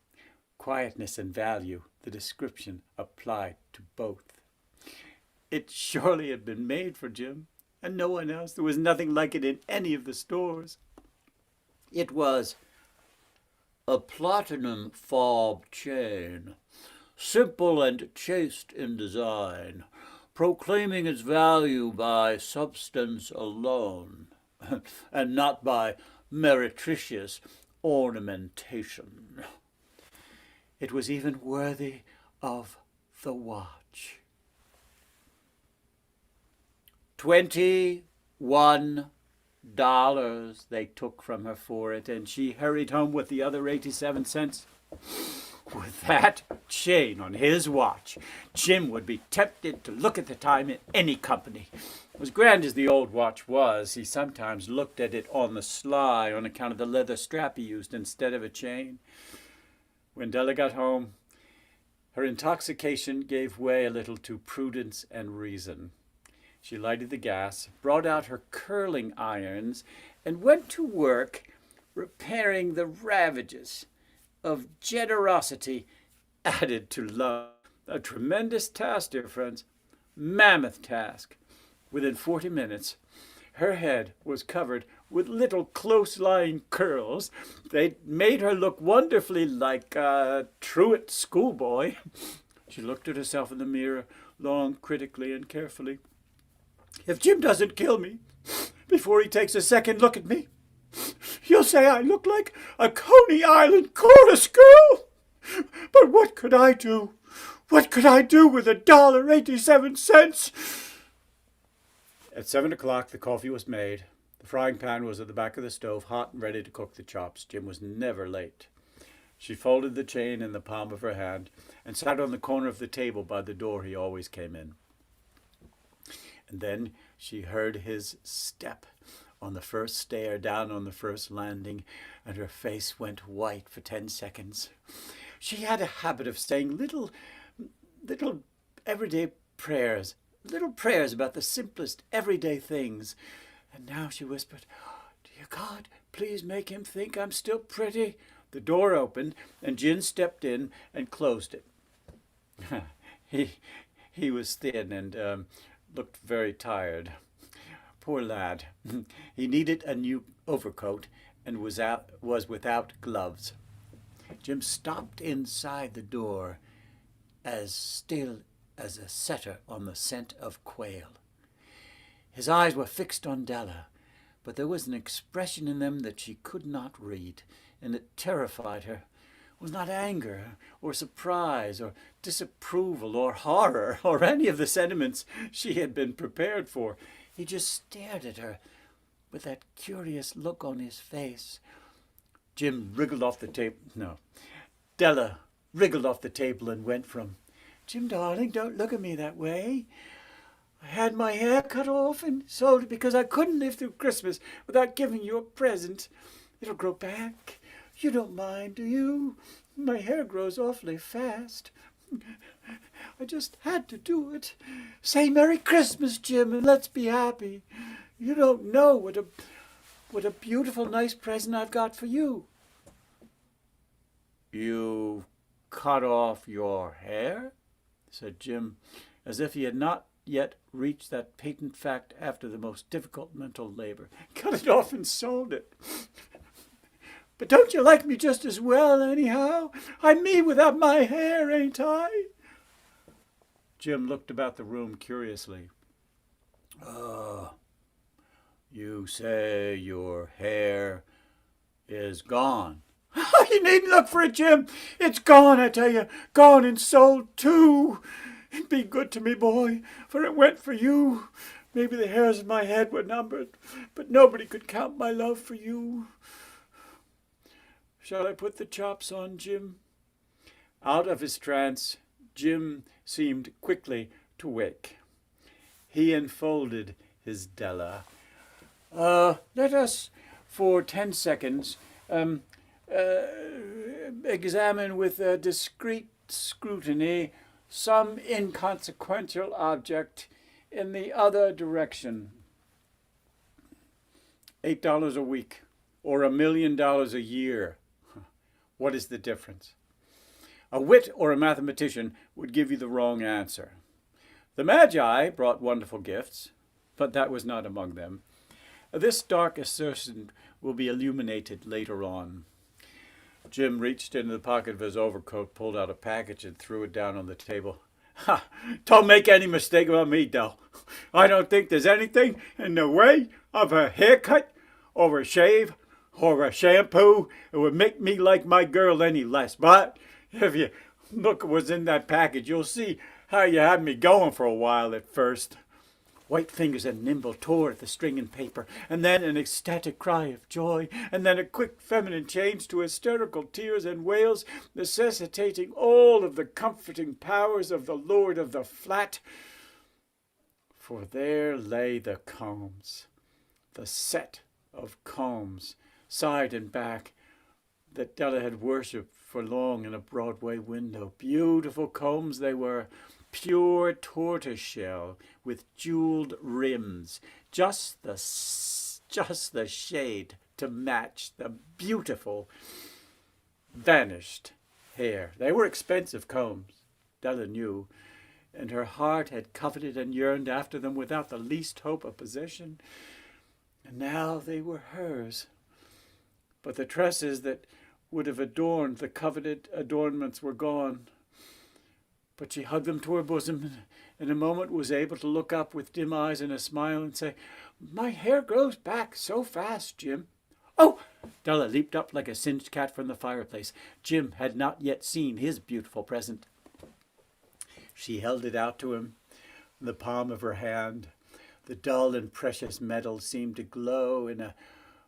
Quietness and value, the description applied to both. It surely had been made for Jim and no one else. There was nothing like it in any of the stores. It was a platinum fob chain, simple and chaste in design, proclaiming its value by substance alone, and not by meretricious ornamentation. It was even worthy of the watch. $21 they took from her for it, and she hurried home with the other 87 cents. With that chain on his watch, Jim would be tempted to look at the time in any company. As grand as the old watch was, he sometimes looked at it on the sly on account of the leather strap he used instead of a chain. When Della got home, her intoxication gave way a little to prudence and reason. She lighted the gas, brought out her curling irons, and went to work repairing the ravages of generosity added to love. A tremendous task, dear friends. Mammoth task. Within 40 minutes, her head was covered with little close-lying curls. They made her look wonderfully like a truant schoolboy. She looked at herself in the mirror long, critically, and carefully. If Jim doesn't kill me before he takes a second look at me, you'll say I look like a Coney Island chorus girl. But what could I do? What could I do with $1.87? At 7 o'clock, the coffee was made. The frying pan was at the back of the stove, hot and ready to cook the chops. Jim was never late. She folded the chain in the palm of her hand and sat on the corner of the table by the door he always came in. And then she heard his step on the first stair down on the first landing, and her face went white for 10 seconds. She had a habit of saying little everyday prayers, little prayers about the simplest everyday things. And now she whispered, "Dear God, please make him think I'm still pretty." The door opened, and Jim stepped in and closed it. He was thin and looked very tired. Poor lad. He needed a new overcoat and was without gloves. Jim stopped inside the door, as still as a setter on the scent of quail. His eyes were fixed on Della, but there was an expression in them that she could not read, and it terrified her. It was not anger or surprise or disapproval or horror or any of the sentiments she had been prepared for. He just stared at her with that curious look on his face. Jim wriggled off the table. No, Della wriggled off the table and went from, "Jim, darling, don't look at me that way. I had my hair cut off and sold it because I couldn't live through Christmas without giving you a present. It'll grow back. You don't mind, do you? My hair grows awfully fast. I just had to do it. Say Merry Christmas, Jim, and let's be happy. You don't know what what a beautiful, nice present I've got for you." "You cut off your hair?" said Jim, as if he had not yet reached that patent fact after the most difficult mental labor. "Cut it off and sold it. But don't you like me just as well, anyhow? I'm me without my hair, ain't I?" Jim looked about the room curiously. You say your hair is gone?" "You needn't look for it, Jim. It's gone, I tell you. Gone and sold, too. Be good to me, boy, for it went for you. Maybe the hairs of my head were numbered, but nobody could count my love for you. Shall I put the chops on, Jim?" Out of his trance, Jim seemed quickly to wake. He enfolded his Della. Let us, for 10 seconds, examine with a discreet scrutiny some inconsequential object in the other direction. $8 a week, or $1 million a year. What is the difference? A wit or a mathematician would give you the wrong answer. The Magi brought wonderful gifts, but that was not among them. This dark assertion will be illuminated later on. Jim reached into the pocket of his overcoat, pulled out a package, and threw it down on the table. "Ha! Don't make any mistake about me, Del. I don't think there's anything in the way of a haircut, or a shave, or a shampoo that would make me like my girl any less. But if you look at what's in that package, you'll see how you had me going for a while at first." White fingers and nimble tore at the string and paper, and then an ecstatic cry of joy, and then a quick feminine change to hysterical tears and wails, necessitating all of the comforting powers of the lord of the flat. For there lay the combs, the set of combs, side and back, that Della had worshipped for long in a Broadway window. Beautiful combs they were, pure tortoiseshell with jeweled rims, just the shade to match the beautiful vanished hair. They were expensive combs, Della knew, and her heart had coveted and yearned after them without the least hope of possession. And now they were hers. But the tresses that would have adorned the coveted adornments were gone. But she hugged them to her bosom, and in a moment was able to look up with dim eyes and a smile and say, "My hair grows back so fast, Jim." "Oh!" Della leaped up like a singed cat from the fireplace. Jim had not yet seen his beautiful present. She held it out to him in the palm of her hand. The dull and precious metal seemed to glow in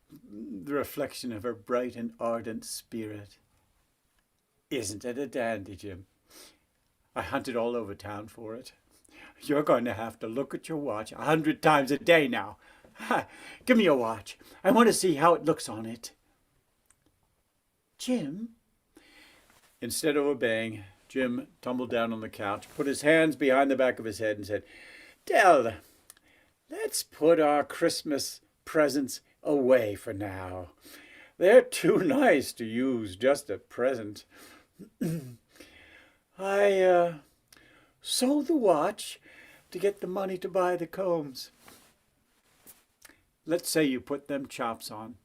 the reflection of her bright and ardent spirit. "Isn't it a dandy, Jim? I hunted all over town for it. You're going to have to look at your watch 100 times a day now. Give me your watch. I want to see how it looks on it." "Jim?" Instead of obeying, Jim tumbled down on the couch, put his hands behind the back of his head, and said, "Del, let's put our Christmas presents away for now. They're too nice to use just at present. I sold the watch to get the money to buy the combs. Let's say you put them chops on."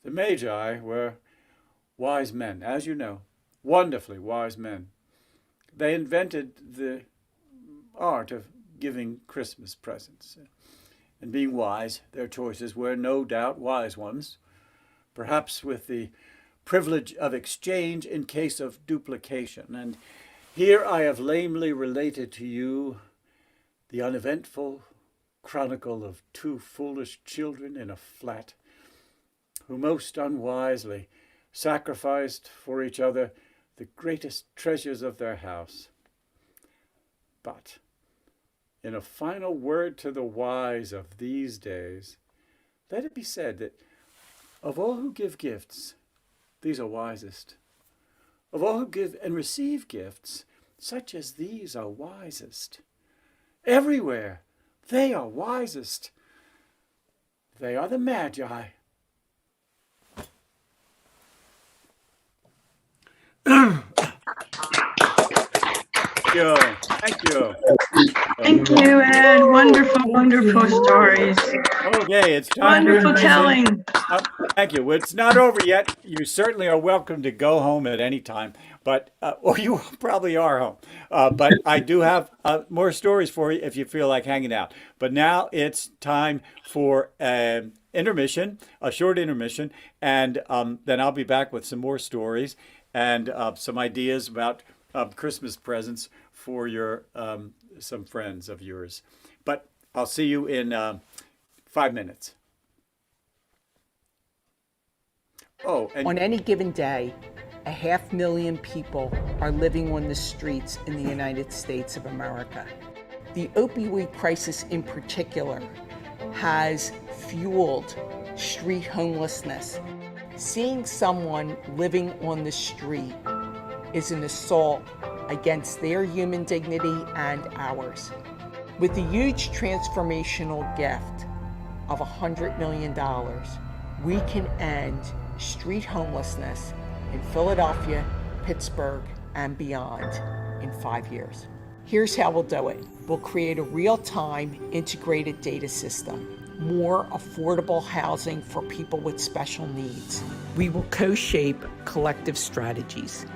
The Magi were wise men, as you know, wonderfully wise men. They invented the art of giving Christmas presents. And being wise, their choices were no doubt wise ones, perhaps with the privilege of exchange in case of duplication. And here I have lamely related to you the uneventful chronicle of two foolish children in a flat, who most unwisely sacrificed for each other the greatest treasures of their house. But in a final word to the wise of these days, let it be said that of all who give gifts, these are wisest. Of all who give and receive gifts, such as these are wisest. Everywhere they are wisest. They are the Magi. you. Thank you. Thank you, Ed. Wonderful, wonderful stories. Okay, it's time for Wonderful intermission. telling. Thank you. Well, it's not over yet. You certainly are welcome to go home at any time, but or you probably are home. But I do have more stories for you if you feel like hanging out. But now it's time for intermission, a short intermission, and then I'll be back with some more stories and some ideas about Christmas presents for your some friends of yours. But I'll see you in 5 minutes. Oh, and On any given day, 500,000 people are living on the streets in the United States of America. The opioid crisis in particular has fueled street homelessness. Seeing someone living on the street is an assault against their human dignity and ours. With the huge transformational gift of $100 million, we can end street homelessness in Philadelphia, Pittsburgh, and beyond in 5 years. Here's how we'll do it. We'll create a real-time integrated data system, more affordable housing for people with special needs. We will co-shape collective strategies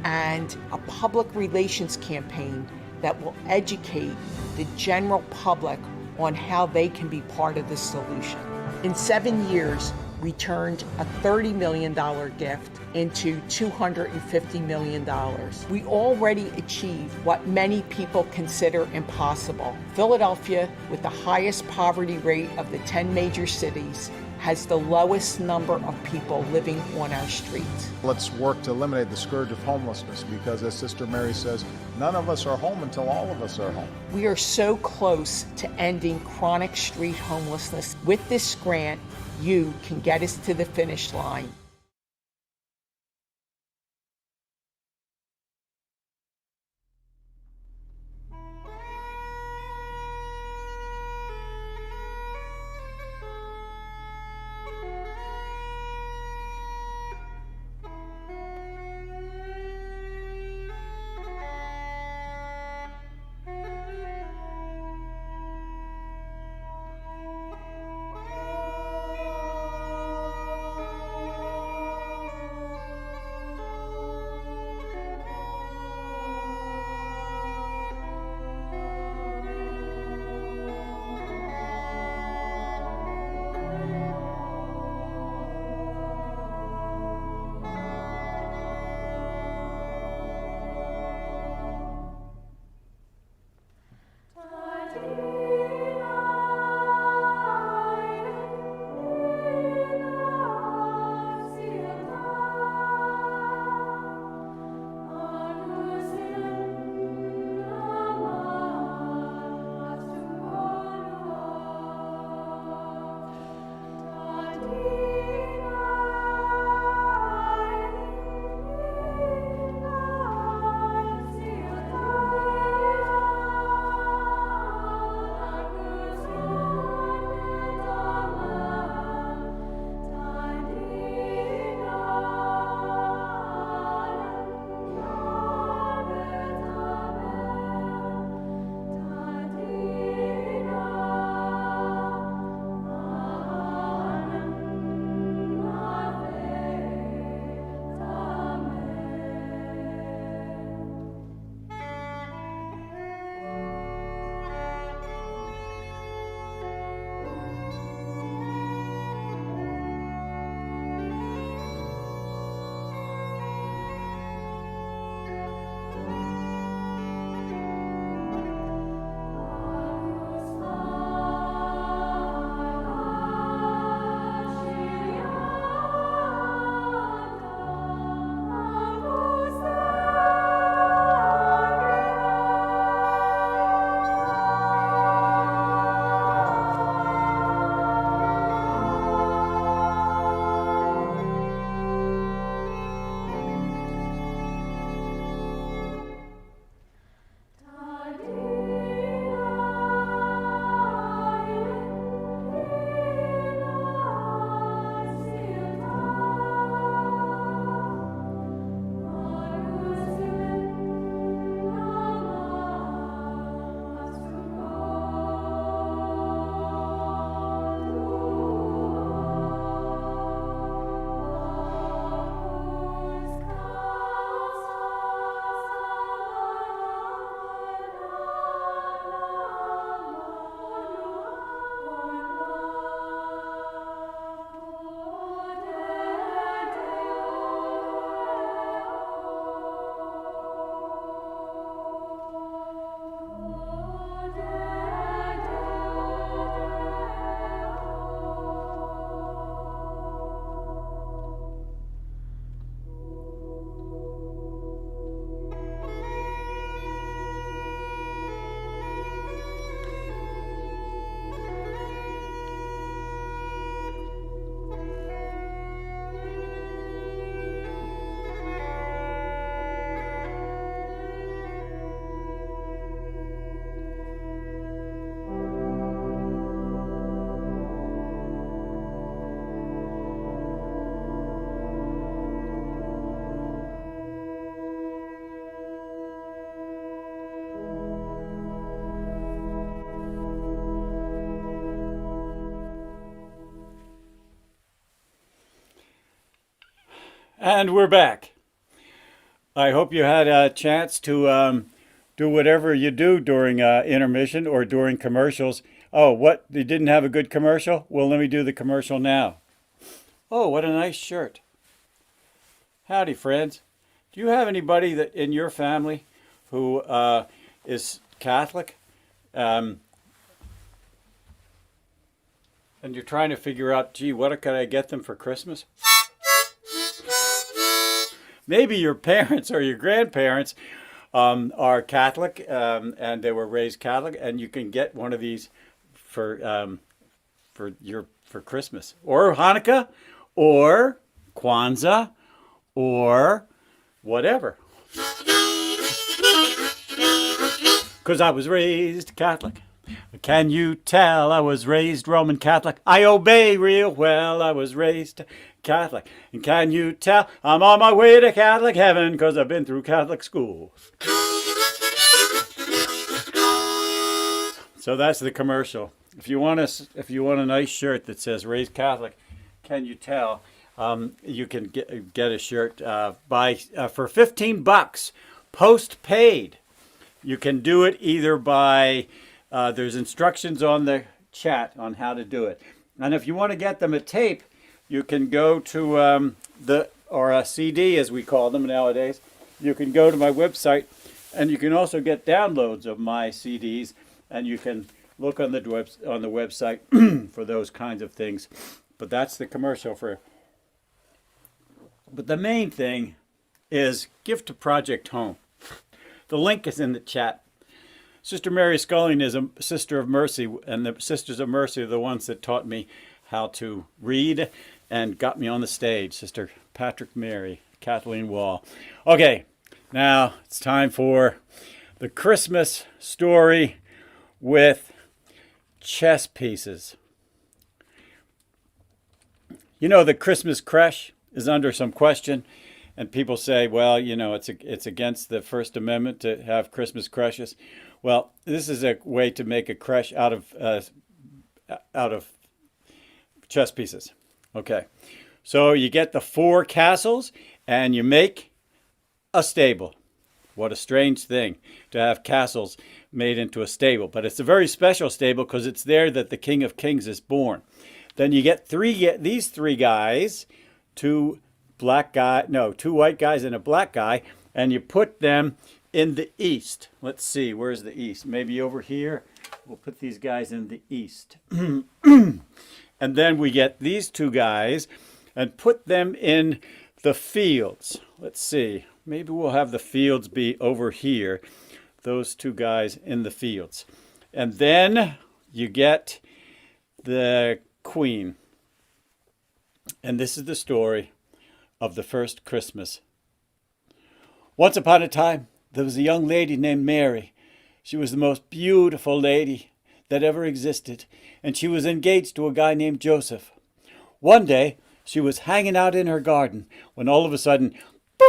and a public relations campaign that will educate the general public on how they can be part of the solution. In 7 years, we turned a $30 million gift into $250 million. We already achieved what many people consider impossible. Philadelphia, with the highest poverty rate of the 10 major cities, has the lowest number of people living on our streets. Let's work to eliminate the scourge of homelessness because, as Sister Mary says, none of us are home until all of us are home. We are so close to ending chronic street homelessness. With this grant, you can get us to the finish line. And we're back. I hope you had a chance to do whatever you do during intermission or during commercials. Oh, what? You didn't have a good commercial? Well, let me do the commercial now. Oh, what a nice shirt. Howdy, friends. Do you have anybody that in your family who is Catholic? And you're trying to figure out, gee, what could I get them for Christmas? Maybe your parents or your grandparents are Catholic and they were raised Catholic, and you can get one of these for Christmas or Hanukkah or Kwanzaa or whatever. Because I was raised Catholic. Can you tell I was raised Roman Catholic? I obey real well. I was raised Catholic. And can you tell I'm on my way to Catholic heaven because I've been through Catholic school. So that's the commercial. If you want a nice shirt that says raised Catholic, can you tell? You can get a shirt for $15 post-paid. You can do it either by there's instructions on the chat on how to do it. And if you want to get them a tape, you can go to a CD, as we call them nowadays. You can go to my website, and you can also get downloads of my CDs, and you can look on the website for those kinds of things. But that's the commercial for. But the main thing is give to Project Home. The link is in the chat. Sister Mary Sculling is a Sister of Mercy, and the Sisters of Mercy are the ones that taught me how to read and got me on the stage. Sister Patrick Mary, Kathleen Wall. Okay, now it's time for the Christmas story with chess pieces. You know, the Christmas creche is under some question, and people say, well, you know, it's against the First Amendment to have Christmas creches. Well, this is a way to make a creche out of chess pieces. Okay, so you get the 4 castles and you make a stable. What a strange thing to have castles made into a stable, but it's a very special stable because it's there that the King of Kings is born. Then you get these 3 guys, 2 white guys and a black guy, and you put them in the east. Let's see, where's the east? Maybe over here. We'll put these guys in the east. And then we get these 2 guys and put them in the fields. Let's see, maybe we'll have the fields be over here. Those 2 guys in the fields. And then you get the queen. And this is the story of the first Christmas. Once upon a time, there was a young lady named Mary. She was the most beautiful lady that ever existed, and she was engaged to a guy named Joseph. One day, she was hanging out in her garden when all of a sudden, "Bah!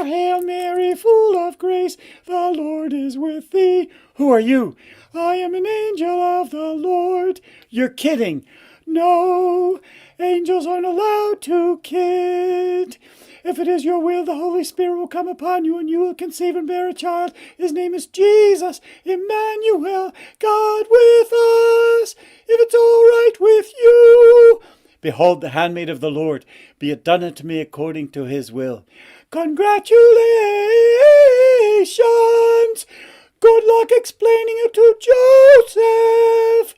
Hail Mary, full of grace, the Lord is with thee." "Who are you?" "I am an angel of the Lord." "You're kidding." "No, angels aren't allowed to kid. If it is your will, the Holy Spirit will come upon you, and you will conceive and bear a child. His name is Jesus, Emmanuel, God with us. If it's all right with you. Behold the handmaid of the Lord. Be it done unto me according to his will. Congratulations. Good luck explaining it to Joseph.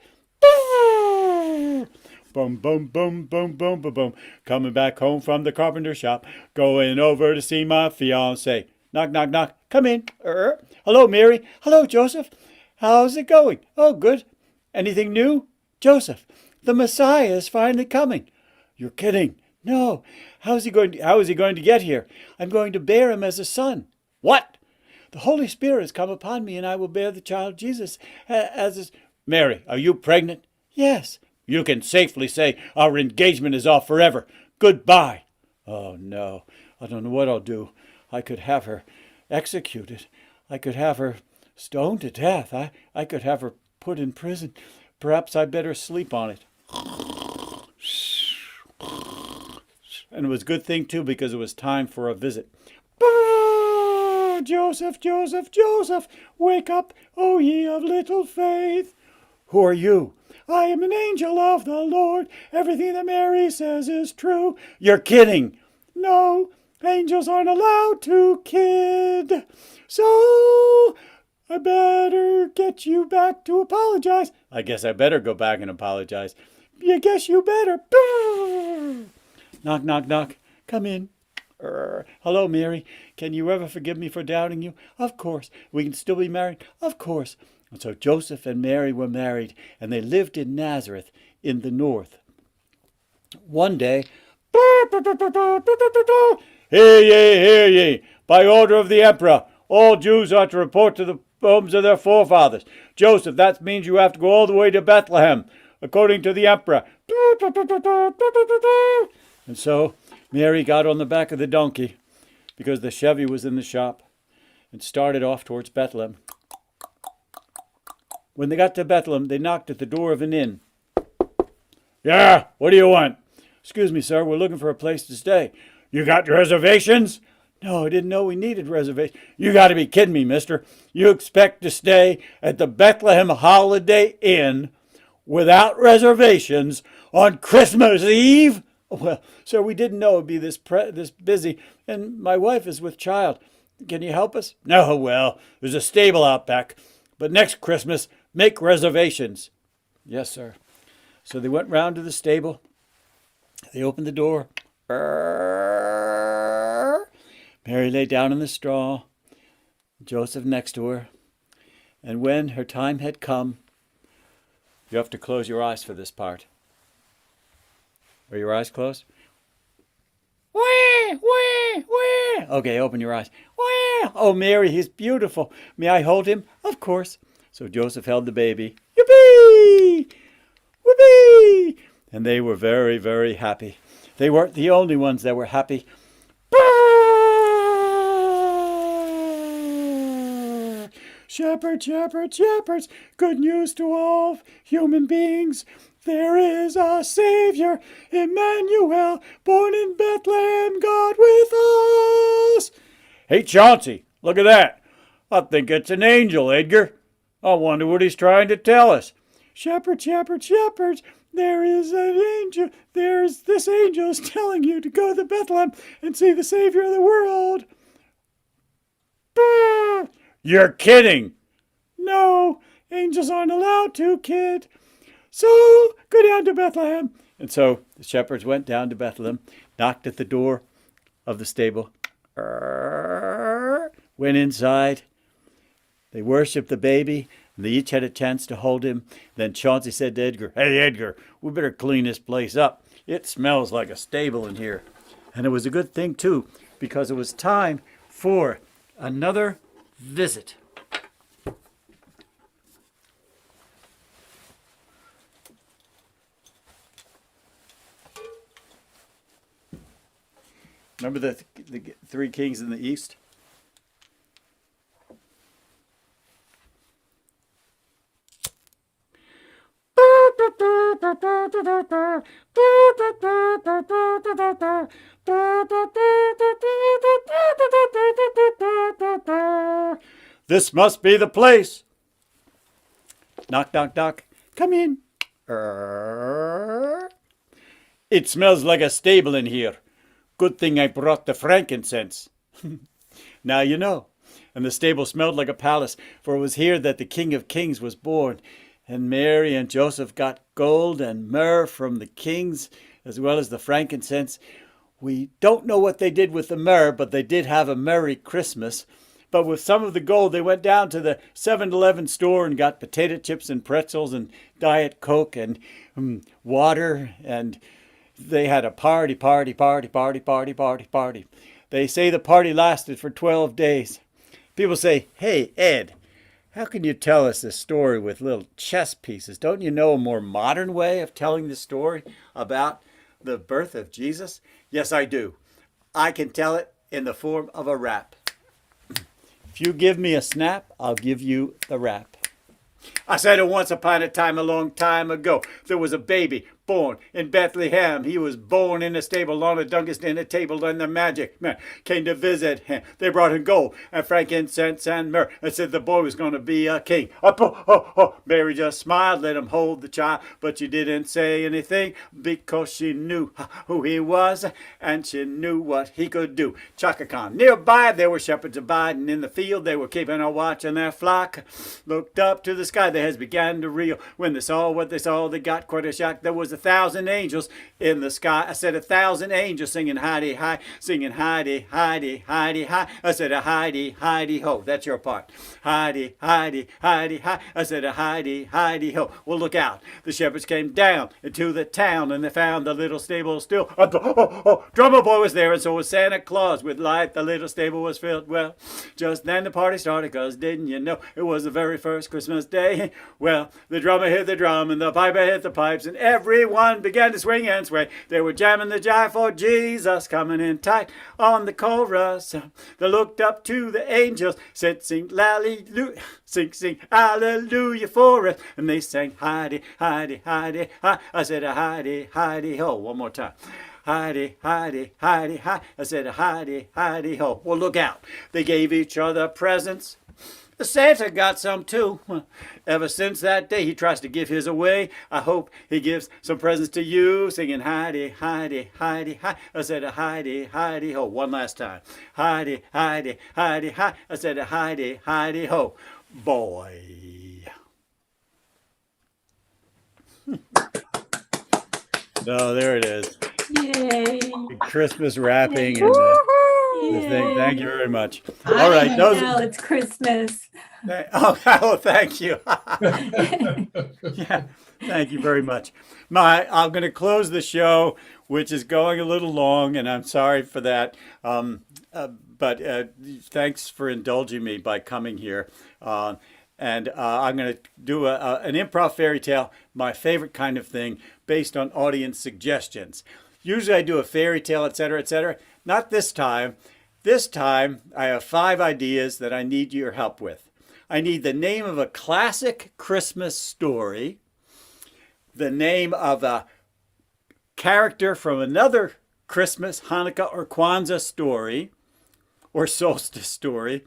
Boom, boom, boom, boom, boom, boom, boom. Coming back home from the carpenter shop. Going over to see my fiancé. Knock, knock, knock. Come in. Hello, Mary. Hello, Joseph. How's it going? Oh, good. Anything new? Joseph, the Messiah is finally coming. You're kidding. No. How is he going to get here? I'm going to bear him as a son. What? The Holy Spirit has come upon me, and I will bear the child Jesus as his... Mary, are you pregnant? Yes. You can safely say our engagement is off forever. Goodbye. Oh, no. I don't know what I'll do. I could have her executed. I could have her stoned to death. I could have her put in prison. Perhaps I better sleep on it. And it was a good thing, too, because it was time for a visit. Joseph, Joseph, Joseph, wake up, O ye of little faith. Who are you? I am an angel of the Lord. Everything that Mary says is true. You're kidding. No, angels aren't allowed to kid. So I better get you back to apologize. I guess I better go back and apologize. You guess you better. Knock, knock, knock. Come in. Hello, Mary. Can you ever forgive me for doubting you? Of course. We can still be married? Of course. And so Joseph and Mary were married, and they lived in Nazareth in the north. One day, hear ye, hear ye. By order of the emperor, all Jews are to report to the homes of their forefathers. Joseph, that means you have to go all the way to Bethlehem, according to the emperor. And so Mary got on the back of the donkey, because the Chevy was in the shop, and started off towards Bethlehem. When they got to Bethlehem, they knocked at the door of an inn. Yeah, what do you want? Excuse me, sir, we're looking for a place to stay. You got reservations? No, I didn't know we needed reservations. You got to be kidding me, mister. You expect to stay at the Bethlehem Holiday Inn without reservations on Christmas Eve? Well, sir, we didn't know it would be this busy, and my wife is with child. Can you help us? No, well, there's a stable out back, but next Christmas, make reservations. Yes, sir. So they went round to the stable. They opened the door. Mary lay down in the straw, Joseph next to her. And when her time had come, you have to close your eyes for this part. Are your eyes closed? Wah, wah, wah. Okay, open your eyes. Wah. Oh, Mary, he's beautiful. May I hold him? Of course. So Joseph held the baby. Yippee! Whoopee! And they were very, very happy. They weren't the only ones that were happy. Shepherds, shepherds, shepherds, good news to all human beings. There is a Savior, Emmanuel, born in Bethlehem, God with us. Hey, Chauncey, look at that. I think it's an angel, Edgar. I wonder what he's trying to tell us. Shepherds, shepherds, shepherds, there is an angel. This angel is telling you to go to Bethlehem and see the Savior of the world. You're kidding. No, angels aren't allowed to, kid. So go down to Bethlehem. And so the shepherds went down to Bethlehem, knocked at the door of the stable, went inside. They worshipped the baby, and they each had a chance to hold him. Then Chauncey said to Edgar, "Hey, Edgar, we better clean this place up. It smells like a stable in here." And it was a good thing, too, because it was time for another visit. Remember the three kings in the east? This must be the place. Knock, knock, knock. Come in. It smells like a stable in here. Good thing I brought the frankincense. Now you know. And the stable smelled like a palace, for it was here that the King of Kings was born. And Mary and Joseph got gold and myrrh from the kings, as well as the frankincense. We don't know what they did with the myrrh, but they did have a Merry Christmas. But with some of the gold, they went down to the 7-Eleven store and got potato chips and pretzels and Diet Coke and water. And they had a party. They say the party lasted for 12 days. People say, "Hey, Ed, how can you tell us this story with little chess pieces? Don't you know a more modern way of telling the story about the birth of Jesus?" Yes, I do. I can tell it in the form of a rap. If you give me a snap, I'll give you the rap. I said it once upon a time, a long time ago. There was a baby born in Bethlehem. He was born in a stable on a donkey's in a table, and the magic man came to visit him. They brought him gold and frankincense and myrrh and said the boy was going to be a king. Mary just smiled, let him hold the child, but she didn't say anything because she knew who he was and she knew what he could do. Chaka Khan. Nearby there were shepherds abiding in the field. They were keeping a watch on their flock. Looked up to the sky, their heads began to reel. When they saw what they saw, they got quite a shock. There was 1,000 angels in the sky. I said 1,000 angels singing Heidi Hi, singing Heidi, Heidi, Heidi Hi. I said a Heidi, Heidi Ho. That's your part. Heidi, Heidi, Heidi Hi. I said a Heidi, Heidi Ho. Well, look out. The shepherds came down into the town and they found the little stable still. Drummer boy was there and so was Santa Claus. With light the little stable was filled. Well, just then the party started, cause didn't you know it was the very first Christmas day? Well, the drummer hit the drum and the piper hit the pipes and everyone began to swing and sway. They were jamming the jive for Jesus coming in tight on the chorus. They looked up to the angels, said sing hallelujah, sing hallelujah for us, and they sang Heidi, Heidi, Heidi, hi. I said Heidi, Heidi ho. One more time. Heidi, Heidi, Heidi, hi. I said Heidi, Heidi ho. Well, look out. They gave each other presents. Santa got some too. Ever since that day, he tries to give his away. I hope he gives some presents to you, singing Heidi, Heidi, Heidi, hi. I said Heidi, Heidi ho. One last time. Heidi, Heidi, Heidi, hi. I said Heidi, Heidi ho. Boy. Oh, there it is. Yay. Christmas wrapping and the thing. Thank you very much. All right, those. Now it's Christmas. Oh, thank you. Yeah, thank you very much. I'm going to close the show, which is going a little long, and I'm sorry for that. But thanks for indulging me by coming here. And I'm going to do an improv fairy tale, my favorite kind of thing, based on audience suggestions. Usually I do a fairy tale, etc., etc. Not this time. This time I have 5 ideas that I need your help with. I need the name of a classic Christmas story, the name of a character from another Christmas, Hanukkah, or Kwanzaa story, or solstice story,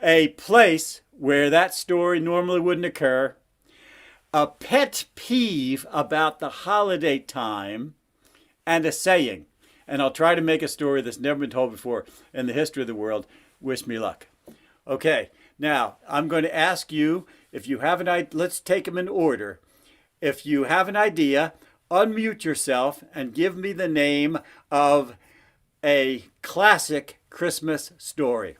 a place where that story normally wouldn't occur, a pet peeve about the holiday time, and a saying. And I'll try to make a story that's never been told before in the history of the world. Wish me luck. Okay, now I'm going to ask you if you have an idea. Let's take them in order. If you have an idea, unmute yourself and give me the name of a classic Christmas story.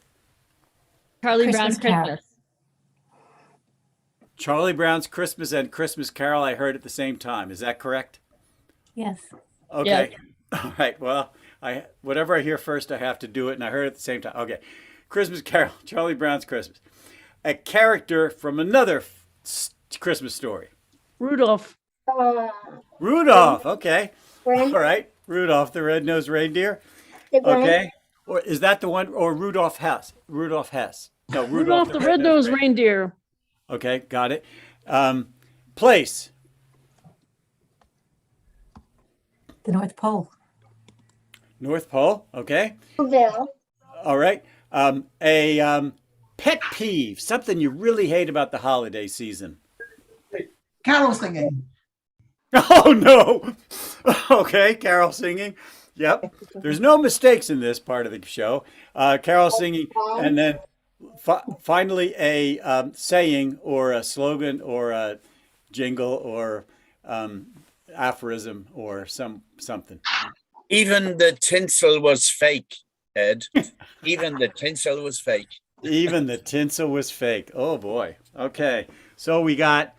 Charlie Brown's Carol. Christmas. Charlie Brown's Christmas and Christmas Carol I heard at the same time. Is that correct? Yes. Okay. All right. Well, whatever I hear first, I have to do it, and I heard it at the same time. Okay. Christmas Carol, Charlie Brown's Christmas. A character from another Christmas story. Rudolph. Rudolph. Okay. All right. Rudolph the Red-Nosed Reindeer. Okay. Or is that the one? Or Rudolph Hess? Rudolph Hess. No, Rudolph the Red-Nosed Reindeer. Okay, got it. Place. The North Pole. North Pole. Okay. Bill. All right. A pet peeve. Something you really hate about the holiday season. Carol singing. Oh, no. Okay, carol singing. Yep. There's no mistakes in this part of the show. Carol singing, and then finally a saying or a slogan or a jingle or aphorism or something. Even the tinsel was fake, Ed. Even the tinsel was fake. Even the tinsel was fake. Oh, boy. Okay. So we got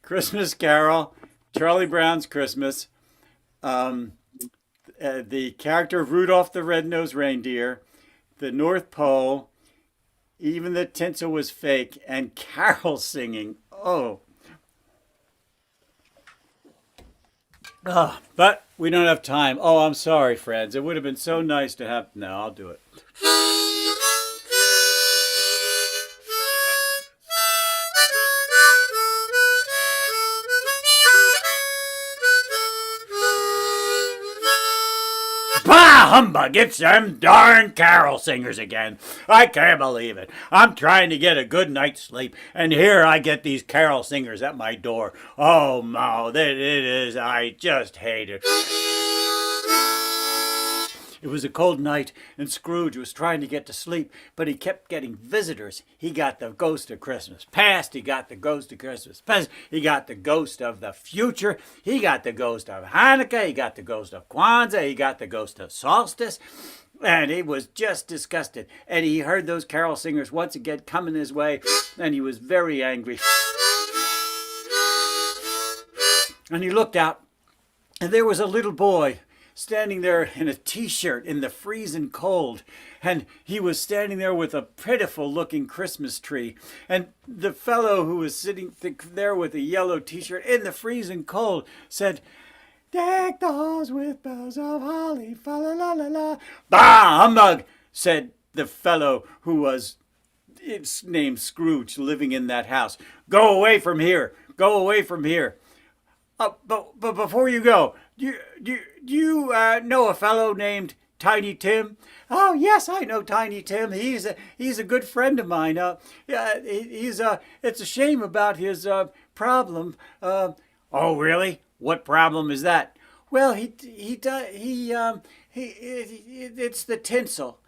Christmas Carol, Charlie Brown's Christmas, the character of Rudolph the Red-Nosed Reindeer, the North Pole, even the tinsel was fake, and carol singing. Oh. But we don't have time. Oh, I'm sorry, friends. It would have been so nice to have. No, I'll do it. humbug! It's them darn carol singers again. I can't believe it. I'm trying to get a good night's sleep, and here I get these carol singers at my door. Oh, Mo, it is. I just hate it. It was a cold night, and Scrooge was trying to get to sleep, but he kept getting visitors. He got the ghost of Christmas past, he got the ghost of Christmas present, he got the ghost of the future, he got the ghost of Hanukkah, he got the ghost of Kwanzaa, he got the ghost of solstice, and he was just disgusted. And he heard those carol singers once again coming his way, and he was very angry. And he looked out, and there was a little boy standing there in a t-shirt in the freezing cold, and he was standing there with a pitiful looking Christmas tree, and the fellow who was sitting there with a yellow t-shirt in the freezing cold said, "Deck the halls with boughs of holly, fa la la la la." "Bah, humbug," said the fellow who was named Scrooge, living in that house. "Go away from here, go away from here." But before you go, do you know a fellow named Tiny Tim? "Oh, yes, I know Tiny Tim. He's a good friend of mine. It's a shame about his problem." "Oh, really? What problem is that?" "Well, it's the tinsel.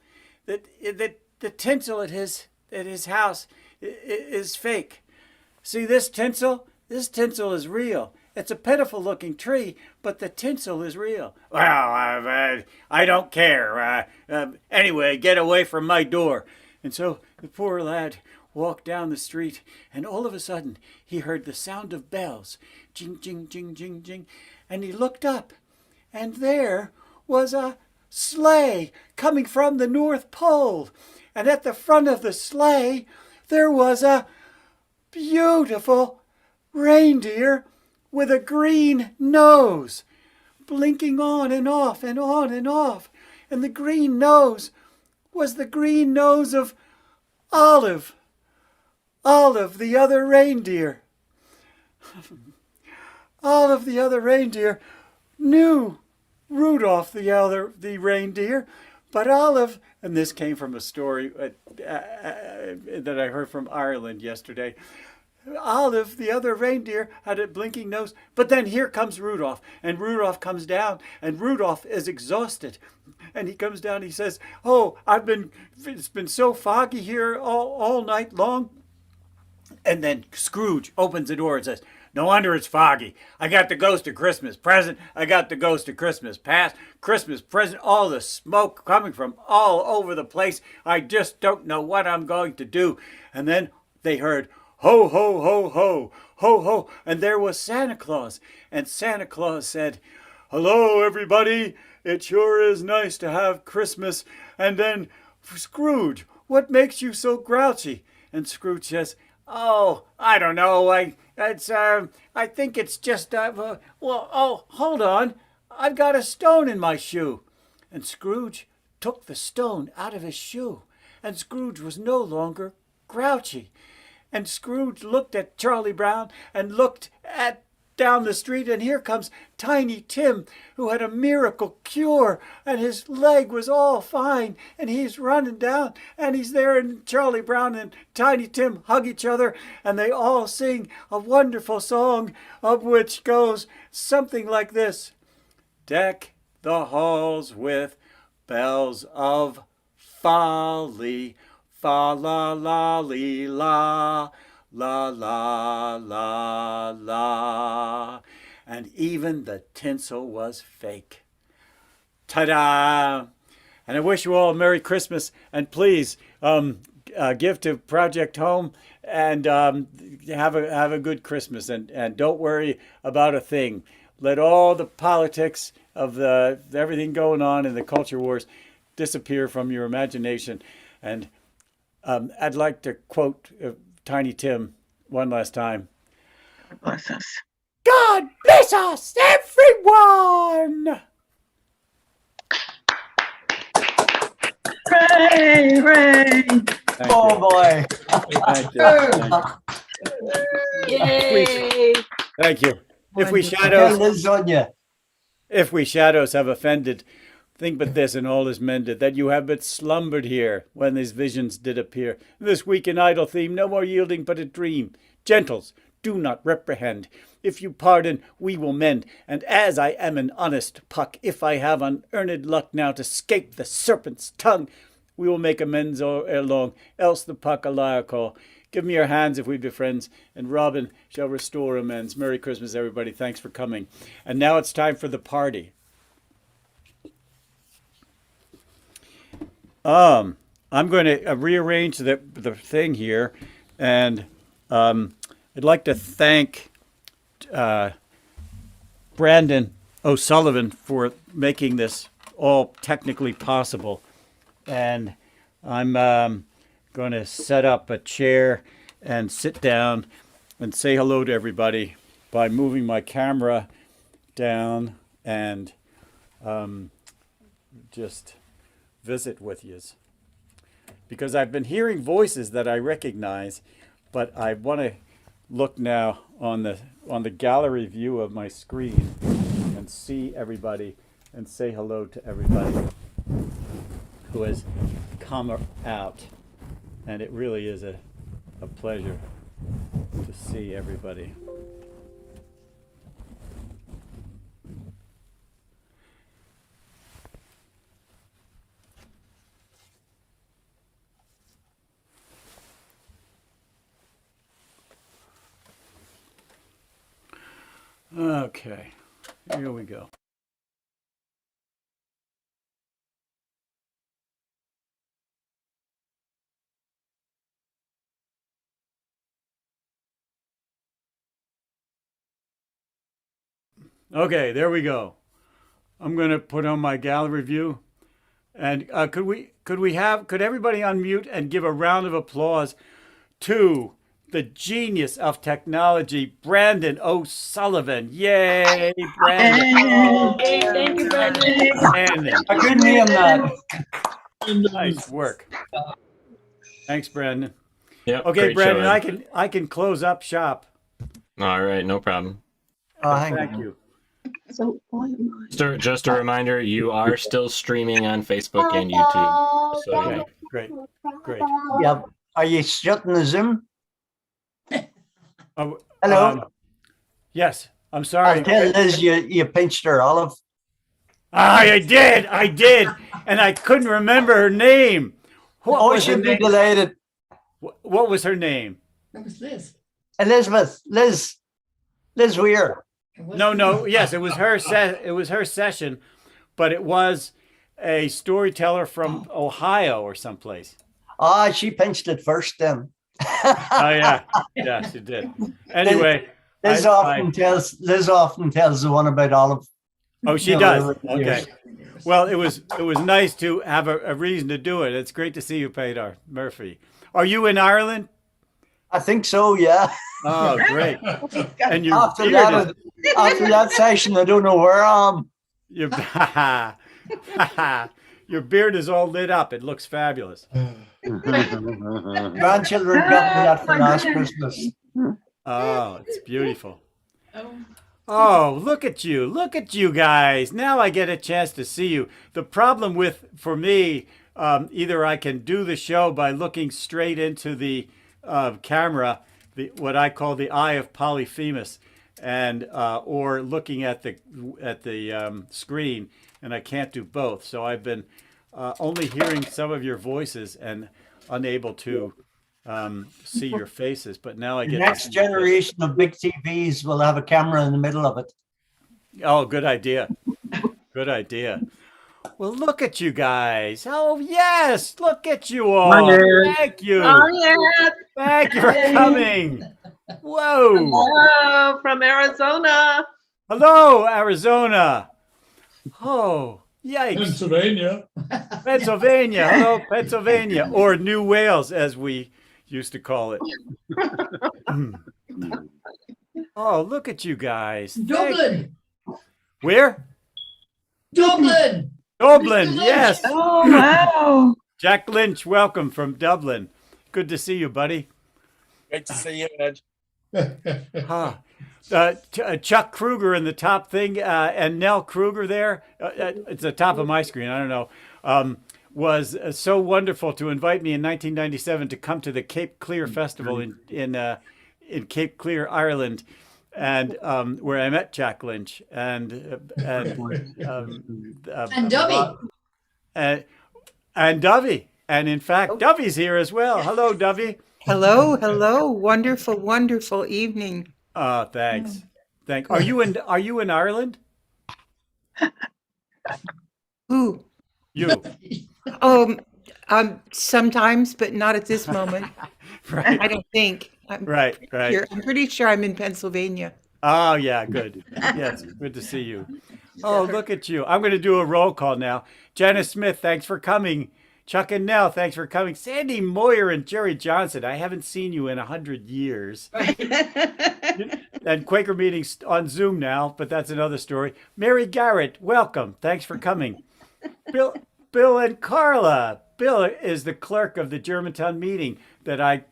The tinsel at his house is fake. See this tinsel? This tinsel is real. It's a pitiful looking tree, but the tinsel is real." "Well, I don't care. Anyway, get away from my door." And so the poor lad walked down the street, and all of a sudden he heard the sound of bells. Jing, jing, jing, jing, jing. And he looked up, and there was a sleigh coming from the North Pole. And at the front of the sleigh, there was a beautiful reindeer with a green nose, blinking on and off and on and off. And the green nose was the green nose of Olive. Olive, the other reindeer. Olive, the other reindeer, knew Rudolph, the reindeer, but Olive, and this came from a story that I heard from Ireland yesterday. Olive, the other reindeer, had a blinking nose. But then here comes Rudolph, and Rudolph comes down, and Rudolph is exhausted. And he comes down, he says, "Oh, it's been so foggy here all night long." And then Scrooge opens the door and says, "No wonder it's foggy. I got the ghost of Christmas present. I got the ghost of Christmas past, Christmas present, all the smoke coming from all over the place. I just don't know what I'm going to do." And then they heard, "Ho, ho, ho, ho, ho, ho." And there was Santa Claus. And Santa Claus said, "Hello, everybody. It sure is nice to have Christmas." And then, "Scrooge, what makes you so grouchy?" And Scrooge says, "Oh, I don't know. I think it's just, hold on. I've got a stone in my shoe." And Scrooge took the stone out of his shoe. And Scrooge was no longer grouchy. And Scrooge looked at Charlie Brown and looked down the street, and here comes Tiny Tim, who had a miracle cure, and his leg was all fine, and he's running down, and he's there, and Charlie Brown and Tiny Tim hug each other, and they all sing a wonderful song, of which goes something like this: "Deck the halls with bells of folly, fa la la li la, la la la la." And even the tinsel was fake. Ta-da! And I wish you all a Merry Christmas, and please give to Project Home, and have a good Christmas, and don't worry about a thing. Let all the politics of everything going on in the culture wars disappear from your imagination. And I'd like to quote Tiny Tim one last time. God bless us. God bless us, everyone! Hooray, hooray. Thank Oh you. boy. Thank you. Yay! Thank you. If we Okay, shadows Liz on you. have offended, Think but this, and all is mended, that you have but slumbered here when these visions did appear. This weak and idle theme, no more yielding but a dream. Gentles, do not reprehend. If you pardon, we will mend. And as I am an honest Puck, if I have unearned luck now to scape the serpent's tongue, we will make amends ere long, else the Puck a liar call. Give me your hands if we be friends, and Robin shall restore amends. Merry Christmas, everybody. Thanks for coming. And now it's time for the party. I'm going to rearrange the thing here, and I'd like to thank Brandon O'Sullivan for making this all technically possible. And I'm going to set up a chair and sit down and say hello to everybody by moving my camera down and just visit with yous, because I've been hearing voices that I recognize, but I want to look now on the gallery view of my screen and see everybody and say hello to everybody who has come out, and it really is a pleasure to see everybody. Okay, here we go. Okay, there we go. I'm going to put on my gallery view, and could everybody unmute and give a round of applause to the genius of technology, Brandon O'Sullivan. Yay, Brandon. Hey, thank you, Brandon. Brandon. I couldn't name that. Nice work. Thanks, Brandon. Yep. Okay, great Brandon, show, Ed. I can close up shop. All right, no problem. Thank you. So why am I? Just a reminder, you are still streaming on Facebook and YouTube. So Okay, great. Yeah. Are you shutting the Zoom? Hello. Yes, I'm sorry. I'll tell Liz you pinched her olive. I did, and I couldn't remember her name. What was her She'd be name? delighted. What was her name? That was Liz. Elizabeth, Liz Weir. No. Yes, it was her. It was her session, but it was a storyteller from Ohio or someplace. She pinched it first then. Oh yeah, yeah, she did. Anyway, Liz often tells the one about olive. Oh, she does. Okay. Well, it was nice to have a reason to do it. It's great to see you, Peter Murphy. Are you in Ireland? I think so. Yeah. Oh, great. And you After that session, I don't know where I am. Your beard is all lit up. It looks fabulous. Grandchildren got me that for last Christmas. Oh, it's beautiful. Oh, look at you. Look at you guys. Now I get a chance to see you. The problem for me, either I can do the show by looking straight into the camera, what I call the eye of Polyphemus, and or looking at the screen, and I can't do both. So I've been only hearing some of your voices and unable to see your faces. But now I get the next generation of big TVs will have a camera in the middle of it. Oh, good idea. Good idea. Well, look at you guys. Oh, yes. Look at you all. Thank you. Oh, yeah. Thank you for coming. Whoa. Hello from Arizona. Hello, Arizona. Oh, yikes. Pennsylvania. Hello, Pennsylvania. Or New Wales, as we used to call it. Oh, look at you guys. Dublin. Where? Dublin. Dublin, yes. Oh, wow. Jack Lynch, welcome from Dublin. Good to see you, buddy. Great to see you, Ed. Chuck Kruger in the top thing, and Nell Kruger there. It's the top of my screen. I don't know. Was so wonderful to invite me in 1997 to come to the Cape Clear Festival in Cape Clear, Ireland, and where I met Jack Lynch and Dovey. And Dovey. And in fact, Dovey's here as well. Hello, Dovey. Hello, hello. Wonderful, wonderful evening. Thanks. Are you in Ireland? Who? You. Sometimes, but not at this moment. Right. I don't think. Right. Here. I'm pretty sure I'm in Pennsylvania. Oh, yeah, good. Yes, good to see you. Oh, look at you. I'm going to do a roll call now. Janice Smith, thanks for coming. Chuck and Nell, thanks for coming. Sandy Moyer and Jerry Johnson, I haven't seen you in 100 years. And Quaker meetings on Zoom now, but that's another story. Mary Garrett, welcome. Thanks for coming. Bill and Carla. Bill is the clerk of the Germantown meeting that I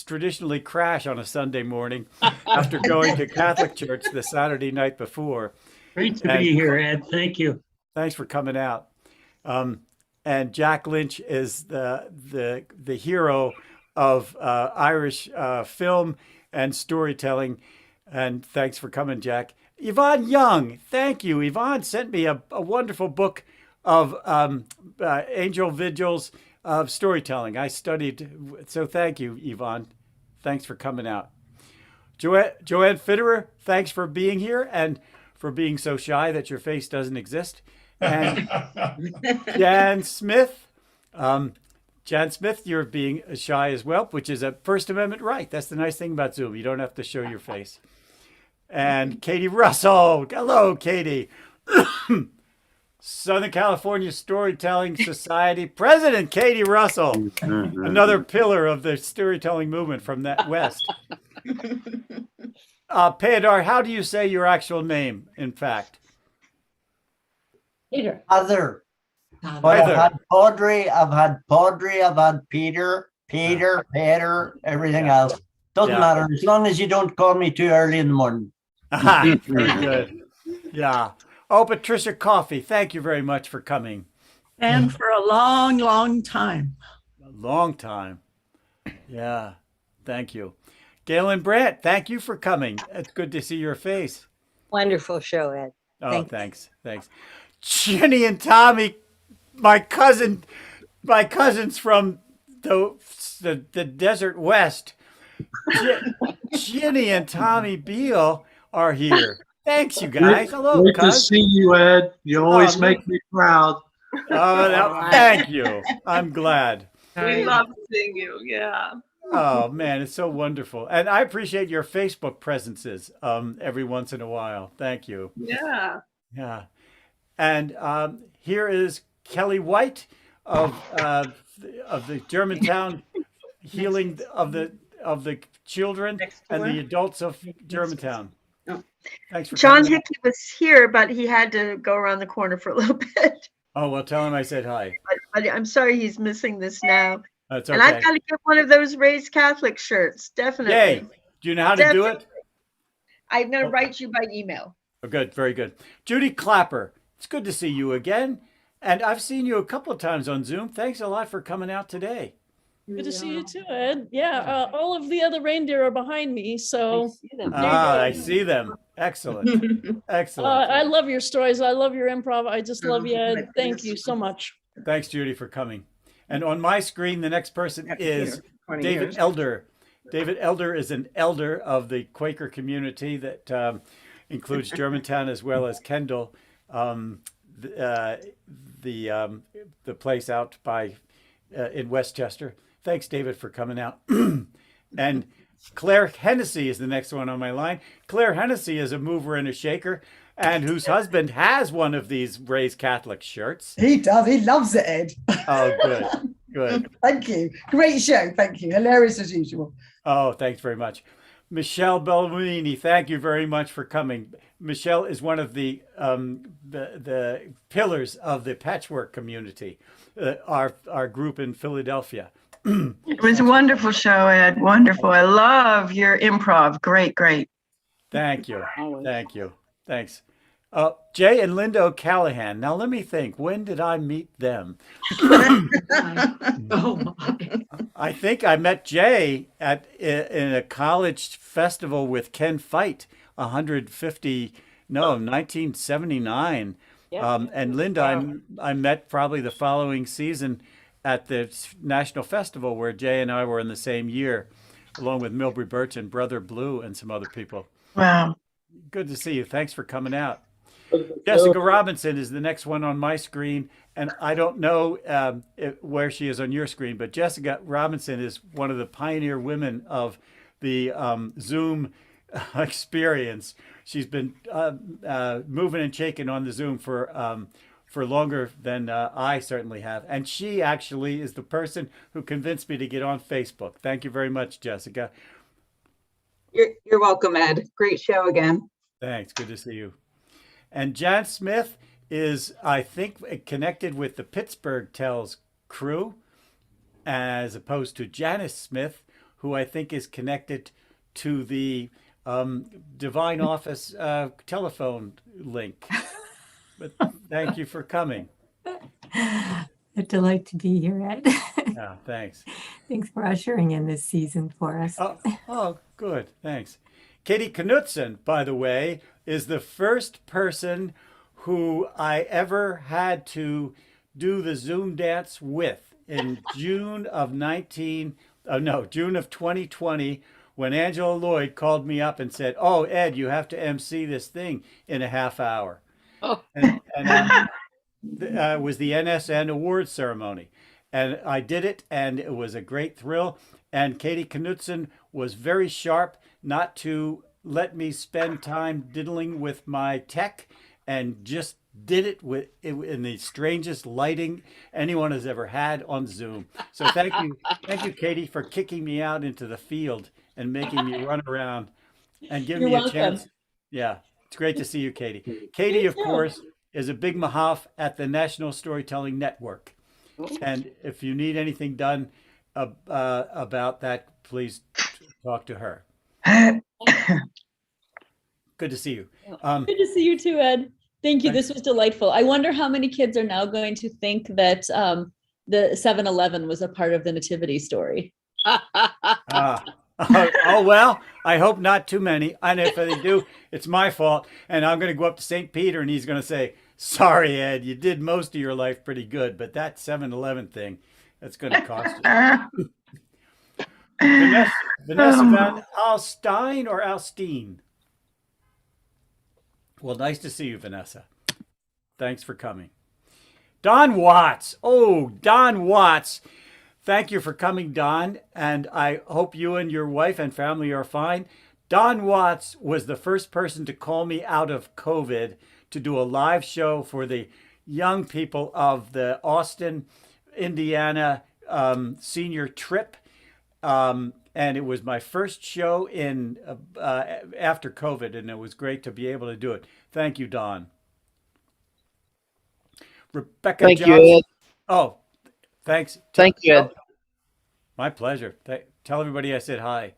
traditionally crash on a Sunday morning after going to Catholic church the Saturday night before. Great to be here, Ed. Thank you. Thanks for coming out. And Jack Lynch is the hero of Irish film and storytelling. And thanks for coming, Jack. Yvonne Young, thank you. Yvonne sent me a wonderful book of angel vigils of storytelling. I studied, so thank you, Yvonne. Thanks for coming out. Joanne Fitterer, thanks for being here and for being so shy that your face doesn't exist. And Jan Smith, you're being shy as well, which is a First Amendment right. That's the nice thing about Zoom. You don't have to show your face. And Katie Russell. Hello, Katie. Southern California Storytelling Society President Katie Russell. Another pillar of the storytelling movement from that West. Peodar, how do you say your actual name, in fact? Peter. Other. But I've had Padre, I've had Peter, everything else. Doesn't matter as long as you don't call me too early in the morning. Very good. Yeah. Oh, Patricia Coffey, thank you very much for coming. And for a long, long time. A long time. Yeah. Thank you. Galen Brandt, thank you for coming. It's good to see your face. Wonderful show, Ed. Oh, thanks. Jenny and Tommy, my cousins from the desert west. Jenny and Tommy Beal are here. Thanks, you guys. Hello, Good to see you, Ed. You always make me proud. Thank you. I'm glad. We love seeing you. Yeah. Oh man, it's so wonderful, and I appreciate your Facebook presences every once in a while. Thank you. Yeah. Yeah, and here is Kelly White of the Germantown healing of the children and the adults of Germantown. Thanks for John coming. Hickey was here, but he had to go around the corner for a little bit. Oh, well, tell him I said hi. But I'm sorry he's missing this now. That's okay. And I've got to get one of those Raised Catholic shirts, definitely. Yay. Do you know how to do it? I'm going to write you by email. Oh, good, very good. Judy Clapper, it's good to see you again. And I've seen you a couple of times on Zoom. Thanks a lot for coming out today. Good to see you too, Ed. Yeah, all of the other reindeer are behind me, so. I see them. Excellent. Excellent. I love your stories. I love your improv. I just love you, Ed. Thank you so much. Thanks, Judy, for coming. And on my screen, the next person is David Elder. David Elder is an elder of the Quaker community that includes Germantown as well as Kendall, the place out by in Westchester. Thanks, David, for coming out. And Claire Hennessy is the next one on my line. Claire Hennessy is a mover and a shaker, and whose husband has one of these Raised Catholic shirts. He does. He loves it, Ed. Oh, good. Good. Thank you. Great show. Thank you. Hilarious as usual. Oh, thanks very much. Michelle Bellamini, thank you very much for coming. Michelle is one of the pillars of the patchwork community, our group in Philadelphia. It was a wonderful show, Ed. Wonderful. I love your improv. Great. Thank you. Always. Thank you. Thanks. Jay and Linda O'Callahan. Now let me think. When did I meet them? Oh my. I think I met Jay in a college festival with Ken Fight, 1979. And Linda, I met probably the following season at the National Festival where Jay and I were in the same year, along with Milbury Birch and Brother Blue and some other people. Wow. Good to see you. Thanks for coming out. Jessica Robinson is the next one on my screen, and I don't know where she is on your screen, but Jessica Robinson is one of the pioneer women of the Zoom experience. She's been moving and shaking on the Zoom for longer than I certainly have, and she actually is the person who convinced me to get on Facebook. Thank you very much, Jessica. You're welcome, Ed. Great show again. Thanks. Good to see you. And Jan Smith is, I think, connected with the Pittsburgh Tells crew, as opposed to Janice Smith, who I think is connected to the Divine Office telephone link. But thank you for coming. A delight to be here, Ed. Yeah, thanks. Thanks for ushering in this season for us. Oh, good. Thanks. Katie Knutson, by the way, is the first person who I ever had to do the Zoom dance with in June of 2020, when Angela Lloyd called me up and said, "Oh, Ed, you have to MC this thing in a half hour." Oh. And it was the NSN awards ceremony. And I did it, and it was a great thrill. And Katie Knutson was very sharp not to let me spend time diddling with my tech, and just did it in the strangest lighting anyone has ever had on Zoom. So thank you, Katie, for kicking me out into the field and making me run around and giving me a chance. Yeah, it's great to see you, Katie. Katie, of course, is a big mahaf at the National Storytelling Network. And if you need anything done about that, please talk to her. Good to see you. Good to see you too, Ed. Thank you. This was delightful. I wonder how many kids are now going to think that the 7-Eleven was a part of the nativity story. Oh, well, I hope not too many. And if they do, it's my fault. And I'm going to go up to St. Peter and he's going to say, "Sorry, Ed, you did most of your life pretty good, but that 7-Eleven thing, that's going to cost you." Vanessa Van Alstein or Alstein? Well, nice to see you, Vanessa. Thanks for coming. Don Watts. Oh, Don Watts. Thank you for coming, Don. And I hope you and your wife and family are fine. Don Watts was the first person to call me out of COVID to do a live show for the young people of the Austin, Indiana senior trip. And it was my first show in after COVID, and it was great to be able to do it. Thank you, Don. Rebecca Thank Johnson. you, Ed. Oh, thanks. Thank you, Ed. My pleasure. Tell everybody I said hi.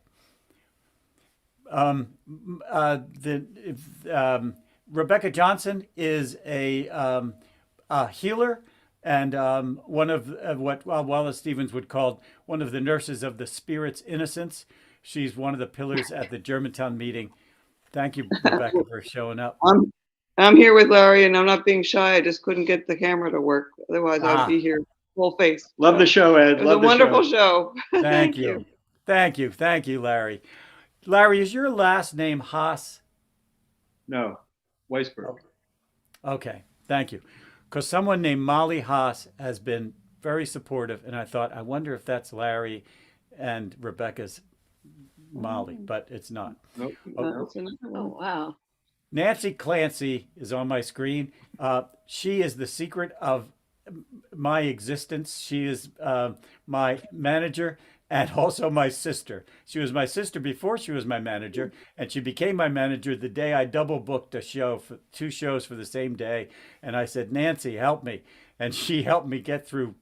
Rebecca Johnson is a healer and one of what Wallace Stevens would call one of the nurses of the Spirit's innocence. She's one of the pillars at the Germantown meeting. Thank you, Rebecca, for showing up. I'm here with Larry, and I'm not being shy. I just couldn't get the camera to work. Otherwise, I'd be here full face. Love the show, Ed. It was a wonderful show. Thank you. Thank you. Thank you, Larry. Larry, is your last name Haas? No, Weisberg. Okay, thank you. Because someone named Molly Haas has been very supportive, and I thought, I wonder if that's Larry and Rebecca's Molly, but it's not. Nope. Oh, wow. Nancy Clancy is on my screen. She is the secret of my existence. She is my manager and also my sister. She was my sister before she was my manager, and she became my manager the day I double booked a show for 2 shows for the same day. And I said, "Nancy, help me." And she helped me get through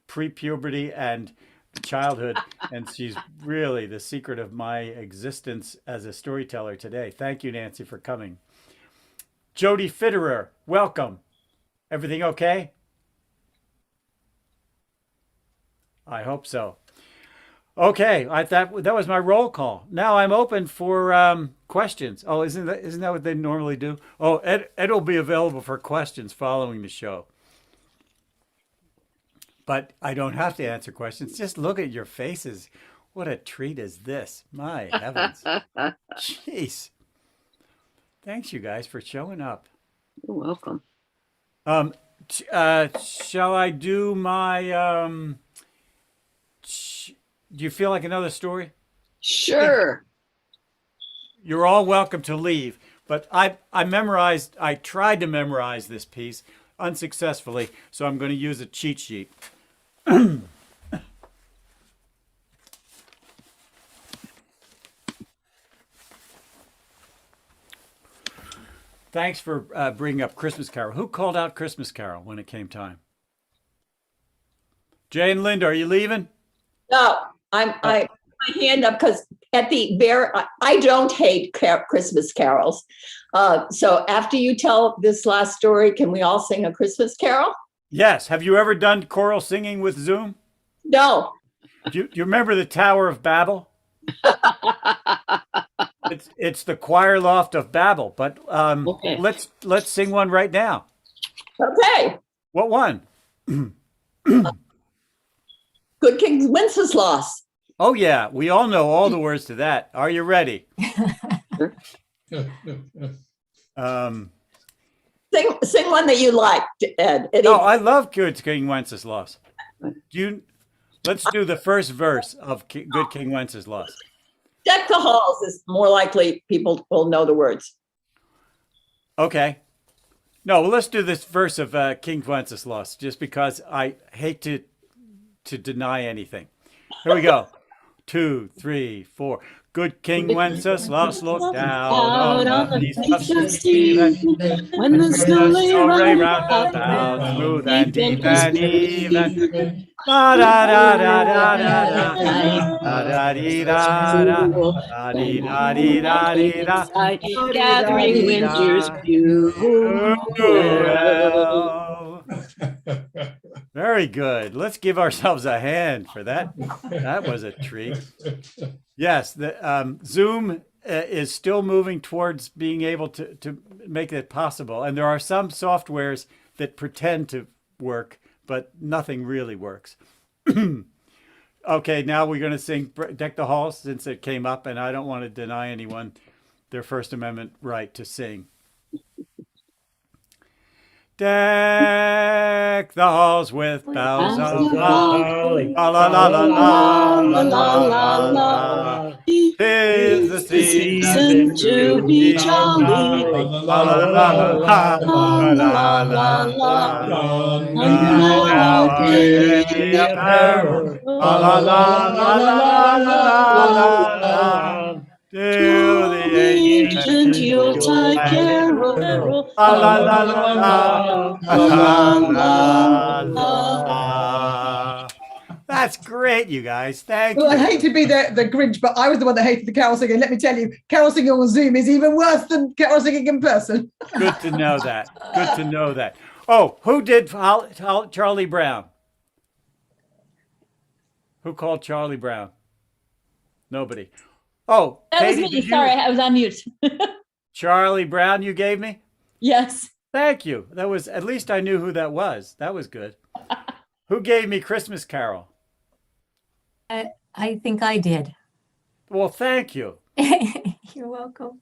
pre-puberty and childhood, and she's really the secret of my existence as a storyteller today. Thank you, Nancy, for coming. Jody Fitterer, welcome. Everything okay? I hope so. Okay, that was my roll call. Now I'm open for questions. Oh, isn't that what they normally do? Oh, Ed will be available for questions following the show. But I don't have to answer questions. Just look at your faces. What a treat is this? My heavens. Jeez. Thanks, you guys, for showing up. You're welcome. Shall I do my... do you feel like another story? Sure. You're all welcome to leave. But I tried to memorize this piece unsuccessfully, so I'm going to use a cheat sheet. Thanks for bringing up Christmas Carol. Who called out Christmas Carol when it came time? Jay and Linda, are you leaving? No, I my hand up because at the I don't hate Christmas carols. So after you tell this last story, can we all sing a Christmas carol? Yes. Have you ever done choral singing with Zoom? No. Do you remember the Tower of Babel? It's the choir loft of Babel, but Okay. let's sing one right now. Okay. What one? Good King Wenceslas. Oh yeah, we all know all the words to that. Are you ready? Sing one that you like, Ed. I love Good King Wenceslas. Let's do the first verse of Good King Wenceslas. Deck the halls is more likely people will know the words. Okay. No, well, let's do this verse of King Wenceslas, just because I hate to deny anything. Here we go. 2, 3, 4. Good King Wenceslas looked down on the feast of Stephen, when the snow lay round about, smooth and deep and even. Da da da da da da da da dee da da da dee da dee da dee da. Gathering winter's Very good. Let's give ourselves a hand for that. That was a treat. Yes, the Zoom is still moving towards being able to make it possible. And there are some softwares that pretend to work, but nothing really works. Okay, now we're going to sing Deck the Halls since it came up, and I don't want to deny anyone their First Amendment right to sing. Deck the halls with boughs of holly, la la la la la la la la. 'Tis the season to be jolly, la la la la la la la la. Now gay apparel, la la la la la la la. To the ancient Yuletide carol, la la la la la la la. That's great, you guys. Thank you. Well, I hate to be the Grinch, but I was the one that hated the carol singing. Let me tell you, carol singing on Zoom is even worse than carol singing in person. Good to know that. Good to know that. Oh, who did Charlie Brown? Who called Charlie Brown? Nobody. Oh, that Katie, was me. Sorry, I was on mute. Charlie Brown, you gave me? Yes. Thank you. That was, at least I knew who that was. That was good. Who gave me Christmas Carol? I think I did. Well, thank you. You're welcome.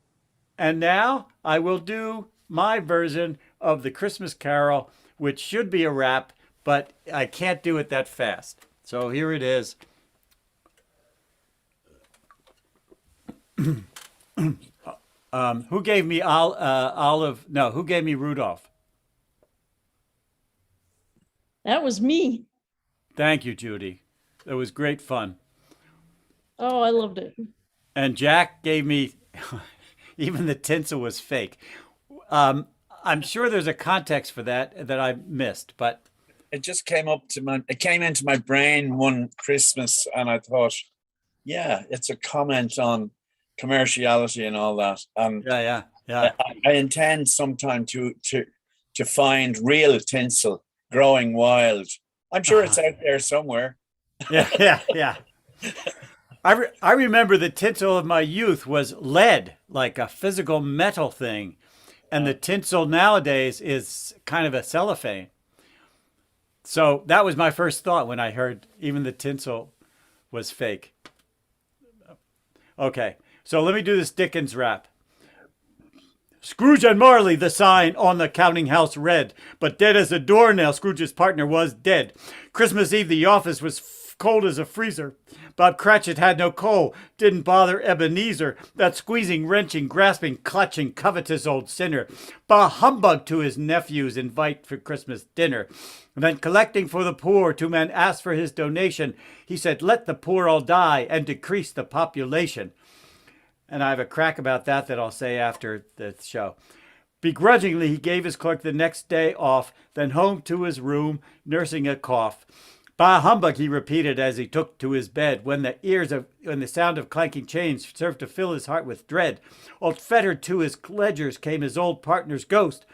And now I will do my version of the Christmas Carol, which should be a rap, but I can't do it that fast. So here it is. Who gave me Olive? No, who gave me Rudolph? That was me. Thank you, Judy. It was great fun. Oh, I loved it. And Jack gave me, even the tinsel was fake. I'm sure there's a context for that I missed, but it just came into my brain one Christmas, and I thought, yeah, it's a comment on commerciality and all that. And yeah. I intend sometime to find real tinsel growing wild. I'm sure it's out there somewhere. Yeah. I remember the tinsel of my youth was lead, like a physical metal thing. And the tinsel nowadays is kind of a cellophane. So that was my first thought when I heard even the tinsel was fake. Okay, so let me do this Dickens rap. Scrooge and Marley, the sign on the counting house read, but dead as a doornail, Scrooge's partner was dead. Christmas Eve, the office was cold as a freezer. Bob Cratchit had no coal, didn't bother Ebenezer, that squeezing, wrenching, grasping, clutching, covetous old sinner. Bah humbug to his nephews, invite for Christmas dinner. And then collecting for the poor, two men asked for his donation. He said, let the poor all die and decrease the population. And I have a crack about that I'll say after the show. Begrudgingly, he gave his clerk the next day off, then home to his room, nursing a cough. Bah humbug, he repeated as he took to his bed, when the sound of clanking chains served to fill his heart with dread. All fettered to his ledgers came his old partner's ghost.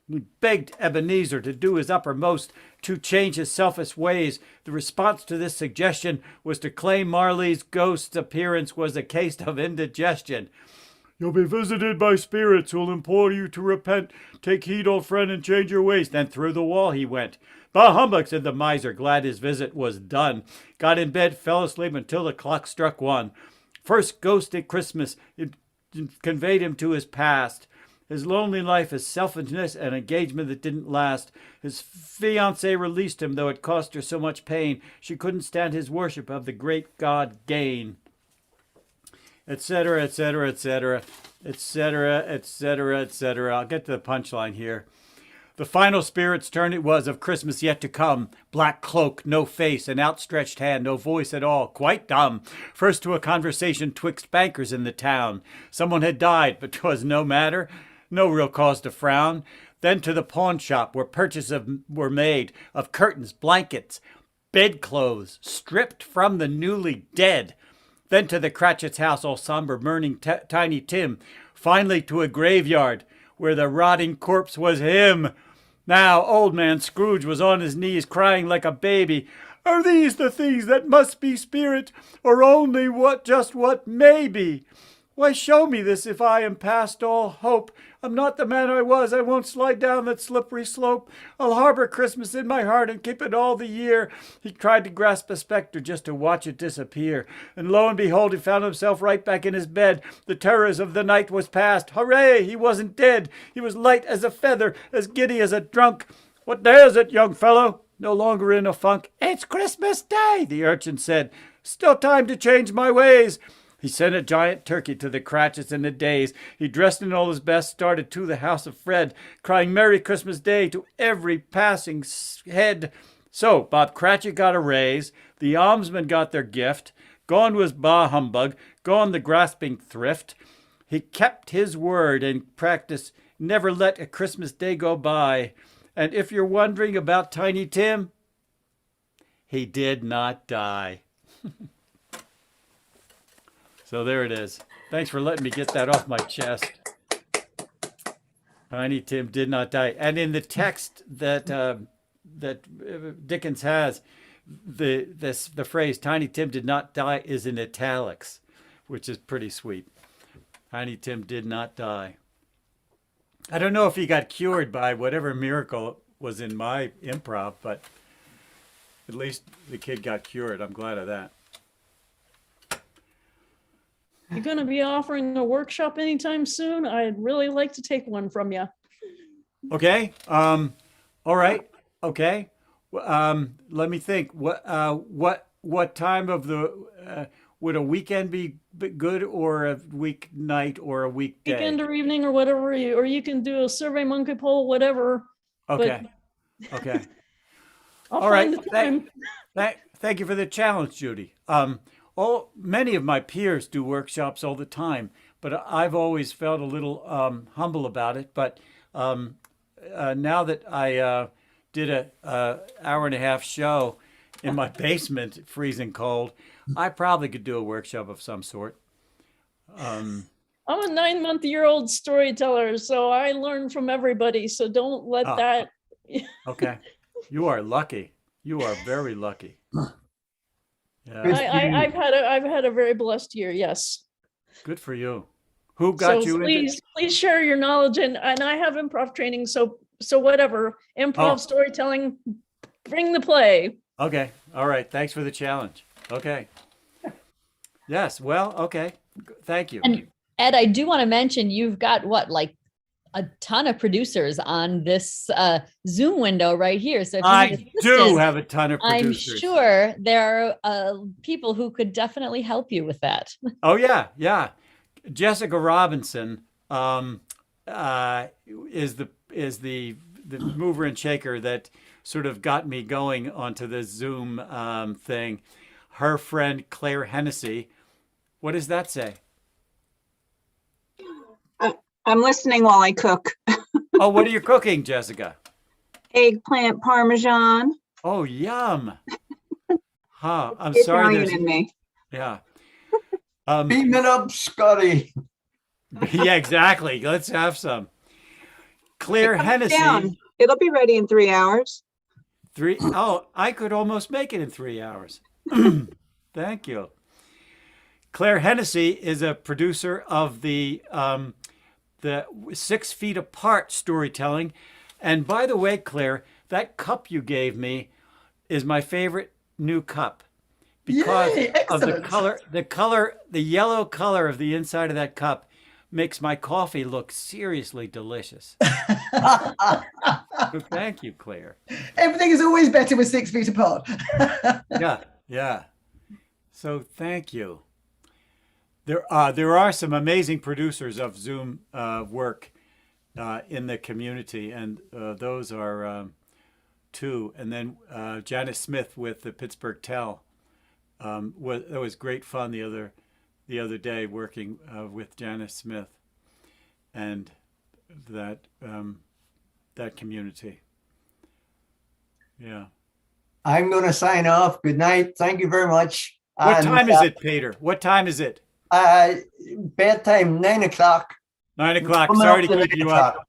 He begged Ebenezer to do his uppermost to change his selfish ways. The response to this suggestion was to claim Marley's ghost's appearance was a case of indigestion. You'll be visited by spirits who'll implore you to repent. Take heed, old friend, and change your ways. Then through the wall he went. Bah humbug, said the miser, glad his visit was done. Got in bed, fell asleep until the clock struck 1. First ghost at Christmas, it conveyed him to his past. His lonely life, his selfishness, an engagement that didn't last. His fiancée released him, though it cost her so much pain. She couldn't stand his worship of the great god Gain. Etc., etc., etc., etc., etc., etc. I'll get to the punchline here. The final spirit's turn it was of Christmas yet to come. Black cloak, no face, an outstretched hand, no voice at all, quite dumb. First to a conversation twixt bankers in the town. Someone had died, but 'twas no matter, no real cause to frown. Then to the pawn shop where purchases were made of curtains, blankets, bedclothes, stripped from the newly dead. Then to the Cratchit's house, all somber, mourning Tiny Tim. Finally to a graveyard where the rotting corpse was him. Now old man Scrooge was on his knees crying like a baby. Are these the things that must be spirit, or only just what may be? Why show me this if I am past all hope? I'm not the man I was. I won't slide down that slippery slope. I'll harbor Christmas in my heart and keep it all the year. He tried to grasp a specter just to watch it disappear. And lo and behold, he found himself right back in his bed. The terrors of the night was past. Hooray! He wasn't dead. He was light as a feather, as giddy as a drunk. What day is it, young fellow? No longer in a funk. It's Christmas Day, the urchin said. Still time to change my ways. He sent a giant turkey to the Cratchits in a daze. He dressed in all his best, started to the house of Fred, crying Merry Christmas Day to every passing head. So Bob Cratchit got a raise, the almsmen got their gift, gone was Bah Humbug, gone the grasping thrift. He kept his word and practice, never let a Christmas Day go by. And if you're wondering about Tiny Tim, he did not die. So there it is. Thanks for letting me get that off my chest. Tiny Tim did not die. And in the text that Dickens has, the phrase Tiny Tim did not die is in italics, which is pretty sweet. Tiny Tim did not die. I don't know if he got cured by whatever miracle was in my improv, but at least the kid got cured. I'm glad of that. You're going to be offering a workshop anytime soon? I'd really like to take one from you. Okay. All right. Okay. Let me think. What time of the would a weekend be good, or a weeknight, or a weekday? Weekend or evening or whatever, or you can do a Survey Monkey poll, whatever. Okay. Okay. All right. Thank you for the challenge, Judy. Many of my peers do workshops all the time, but I've always felt a little humble about it. But now that I did a hour and a half show in my basement, freezing cold, I probably could do a workshop of some sort. I'm a 9-month-old storyteller, so I learn from everybody. So don't let that. Okay. You are lucky. You are very lucky. Yeah. I've had a very blessed year. Yes. Good for you. Who got you please, please share your knowledge. And I have improv training. So whatever, improv storytelling, bring the play. Okay. All right. Thanks for the challenge. Okay. Yes. Well, okay. Thank you. And Ed, I do want to mention you've got like a ton of producers on this Zoom window right here. So if I do have a ton of producers. I'm sure there are people who could definitely help you with that. Oh yeah, yeah. Jessica Robinson is the mover and shaker that sort of got me going onto the Zoom thing. Her friend Claire Hennessy. What does that say? I'm listening while I cook. Oh, what are you cooking, Jessica? Eggplant parmesan. Oh, yum. Huh. I'm It's sorry. Italian in me. Yeah. Beam it up, Scotty. Yeah, exactly. Let's have some. Claire Hennessy. Down. It'll be ready in 3 hours. Oh, I could almost make it in 3 hours. Thank you. Claire Hennessy is a producer of the 6 Feet Apart storytelling. And by the way, Claire, that cup you gave me is my favorite new cup because of the yellow color of the inside of that cup makes my coffee look seriously delicious. So thank you, Claire. Everything is always better with 6 feet apart. Yeah. So thank you. There are some amazing producers of Zoom work in the community, and those are 2. And then Janice Smith with the Pittsburgh Tell. That was great fun the other day working with Janice Smith and that community. Yeah. I'm going to sign off. Good night. Thank you very much. What time is it, Peter? What time is it? Bedtime, 9 o'clock. 9 o'clock. Sorry to keep you up.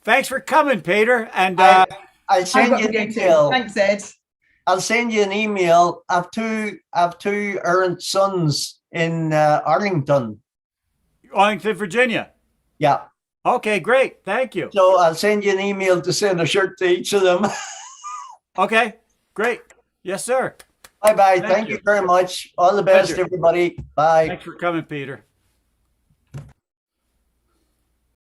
Thanks for coming, Peter. And I'll send you an email. Thanks, Ed. I'll send you an email. I have two errant sons in Arlington, Virginia. Yeah. Okay, great. Thank you. So I'll send you an email to send a shirt to each of them. Okay, great. Yes, sir. Bye-bye. Thank you very much. All the best, everybody. Bye. Thanks for coming, Peter.